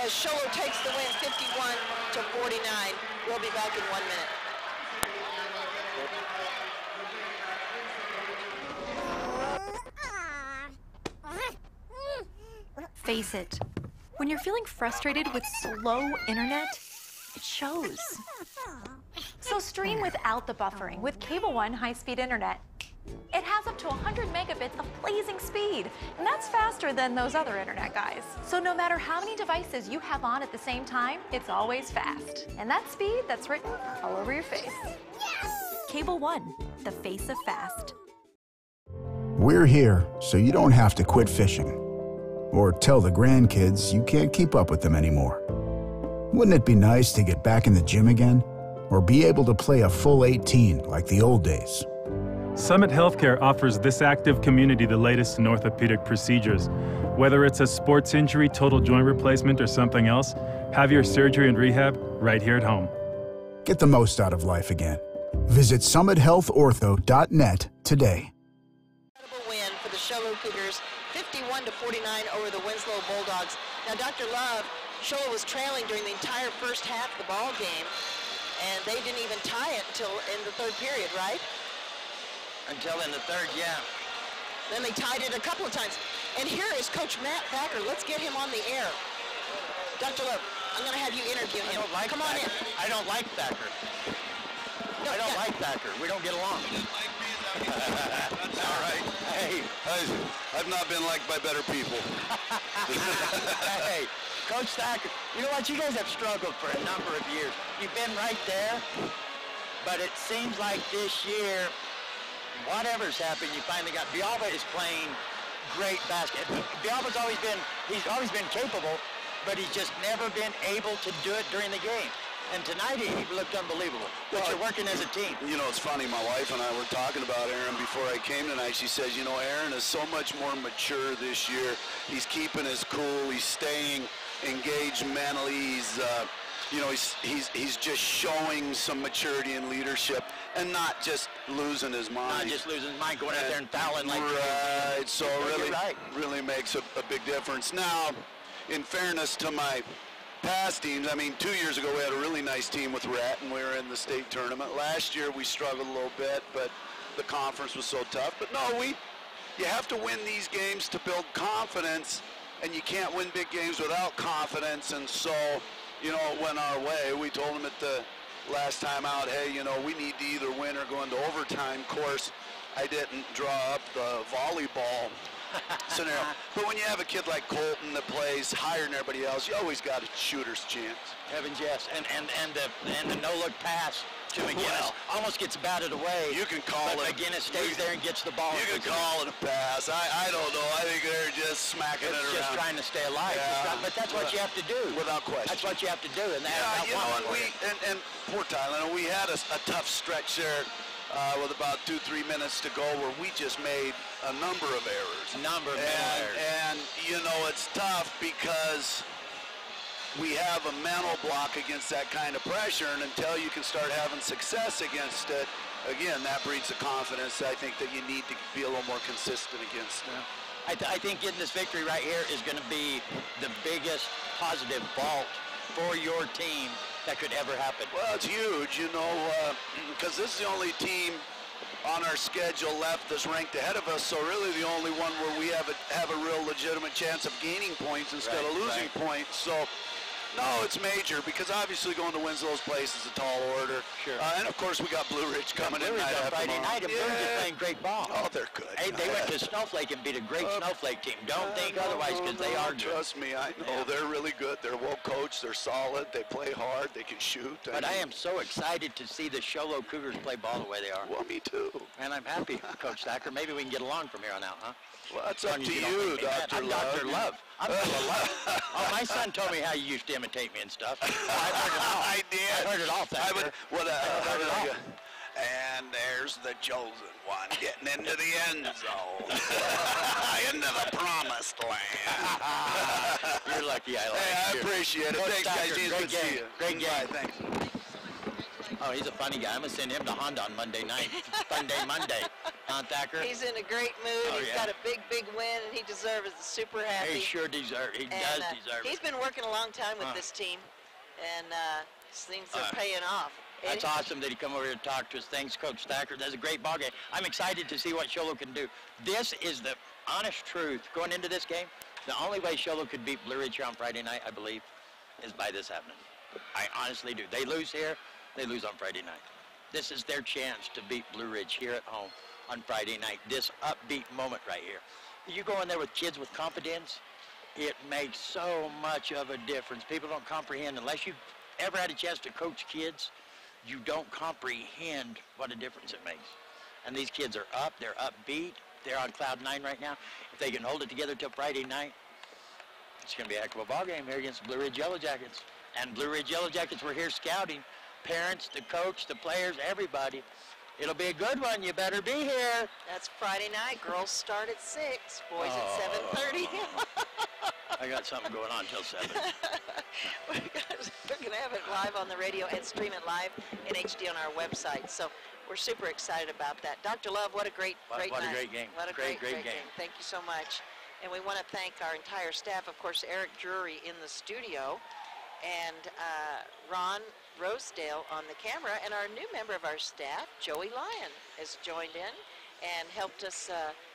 as Sholo takes the win 51-49. We'll be back in 1 minute. Face it. When you're feeling frustrated with slow internet, it shows. So stream without the buffering with Cable One high-speed internet. It has up to 100 megabits of blazing speed, and that's faster than those other internet guys. So no matter how many devices you have on at the same time, it's always fast. And that speed, that's written all over your face. Cable One, the face of fast. We're here so you don't have to quit fishing or tell the grandkids you can't keep up with them anymore. Wouldn't it be nice to get back in the gym again or be able to play a full 18 like the old days? Summit Healthcare offers this active community the latest in orthopedic procedures. Whether it's a sports injury, total joint replacement, or something else, have your surgery and rehab right here at home. Get the most out of life again. Visit summithealthortho.net today. Incredible win for the Show-Low Cougars, 51-49 over the Winslow Bulldogs. Now, Dr. Love, Show-Low was trailing during the entire first half of the ball game, and they didn't even tie it until in the third period, right? Until in the third, yeah. Then they tied it a couple of times. And here is Coach Matt Thacker. Let's get him on the air. Dr. Love, I'm going to have you interview him. Come on in. I don't like Thacker. No, I don't like Thacker. We don't get along. All right. Hey. I've not been liked by better people. Hey, Coach Thacker, you know what? You guys have struggled for a number of years. You've been right there, but it seems like this year, whatever's happened, you finally got, Villalba is playing great basketball. Villalba's he's always been capable, but he's just never been able to do it during the game. And tonight he looked unbelievable. But you're working as a team. You know, it's funny, my wife and I were talking about Aaron before I came tonight. She says, you know, Aaron is so much more mature this year. He's keeping his cool. He's staying engaged mentally. He's, you know, he's just showing some maturity and leadership and not just losing his mind. Not just losing his mind, going out there and fouling like right. So really makes a big difference. Now, in fairness to my past teams, I mean, 2 years ago we had a really nice team with Rhett and we were in the state tournament. Last year we struggled a little bit, but the conference was so tough. But no, you have to win these games to build confidence, and you can't win big games without confidence. And so, you know, it went our way. We told them at the last time out, hey, you know, we need to either win or go into overtime. Of course, I didn't draw up the volleyball scenario. But when you have a kid like Colton that plays higher than everybody else, you always got a shooter's chance. Heavens, yes. And the no-look pass to McGinnis almost gets batted away. You can call it. McGinnis stays there and gets the ball. You can call it a pass. I don't know. I think they're just smacking it around. Just trying to stay alive. Yeah. But that's what you have to do. Without question. That's what you have to do. And you know, and poor Tyler, we had a tough stretch there with about 2-3 minutes to go where we just made a number of errors. And you know, it's tough because we have a mental block against that kind of pressure, and until you can start having success against it, again, that breeds the confidence I think that you need to be a little more consistent against. I think getting this victory right here is going to be the biggest positive vault for your team that could ever happen. Well, it's huge, you know, because this is the only team on our schedule left that's ranked ahead of us, so really the only one where we have a real legitimate chance of gaining points instead of losing points. So, no, it's major because obviously going to Winslow's place is a tall order. Sure. And of course we got Blue Ridge coming in on Friday night, and Blue Ridge is playing great ball. Oh, they're good. Hey, they went to Snowflake and beat a great Snowflake team. Don't think otherwise because they are good. Trust me, I know. They're really good. They're well coached. They're solid. They play hard. They can shoot. But I am so excited to see the Show-Low Cougars play ball the way they are. Well, me too. And I'm happy, Coach Thacker. Maybe we can get along from here on out, huh? Well, that's up to you, Dr. Love. I'm Dr. Love. I'm full of love. Oh, my son told me how you used to imitate me and stuff. I heard it all. I did. I heard it all, Thacker. And there's the chosen one getting into the end zone. Into the promised land. You're lucky I like you. Hey, I appreciate it. Thanks, guys. Great game. Great game. Bye, thanks. Oh, he's a funny guy. I'm going to send him to Honda on Monday night. Monday. Huh, Thacker? He's in a great mood. He's got a big win, and he deserves it. Super happy. He sure deserves. He does deserve it. He's been working a long time with this team, and things are paying off. That's awesome that he come over here to talk to us. Thanks, Coach Thacker. That's a great ball game. I'm excited to see what Show-Low can do. This is the honest truth. Going into this game, the only way Show-Low could beat Blue Ridge here on Friday night, I believe, is by this happening. I honestly do. They lose here, they lose on Friday night. This is their chance to beat Blue Ridge here at home on Friday night. This upbeat moment right here. You go in there with kids with confidence, it makes so much of a difference. People don't comprehend, unless you've ever had a chance to coach kids, you don't comprehend what a difference it makes. And these kids are up, they're upbeat, they're on cloud 9 right now. If they can hold it together till Friday night, it's going to be a heck of a ball game here against the Blue Ridge Yellow Jackets. And Blue Ridge Yellow Jackets were here scouting. Parents, the coach, the players, everybody. It'll be a good one. You better be here. That's Friday night. Girls start at 6, boys at 7:30. I got something going on till 7. We're going to have it live on the radio and stream it live in HD on our website. So we're super excited about that. Dr. Love, what a great night. What a great game. What a great game. Thank you so much. And we want to thank our entire staff. Of course, Eric Drury in the studio, and Ron Rosedale on the camera, and our new member of our staff, Joey Lyon, has joined in and helped us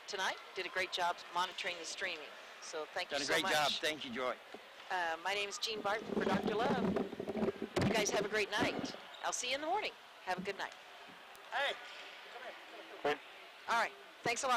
tonight. Did a great job monitoring the streaming. So thank you so much. Done a great job. Thank you, Joy. My name is Jean Barton for Dr. Love. You guys have a great night. I'll see you in the morning. Have a good night. Hey, come here. All right. Thanks a lot.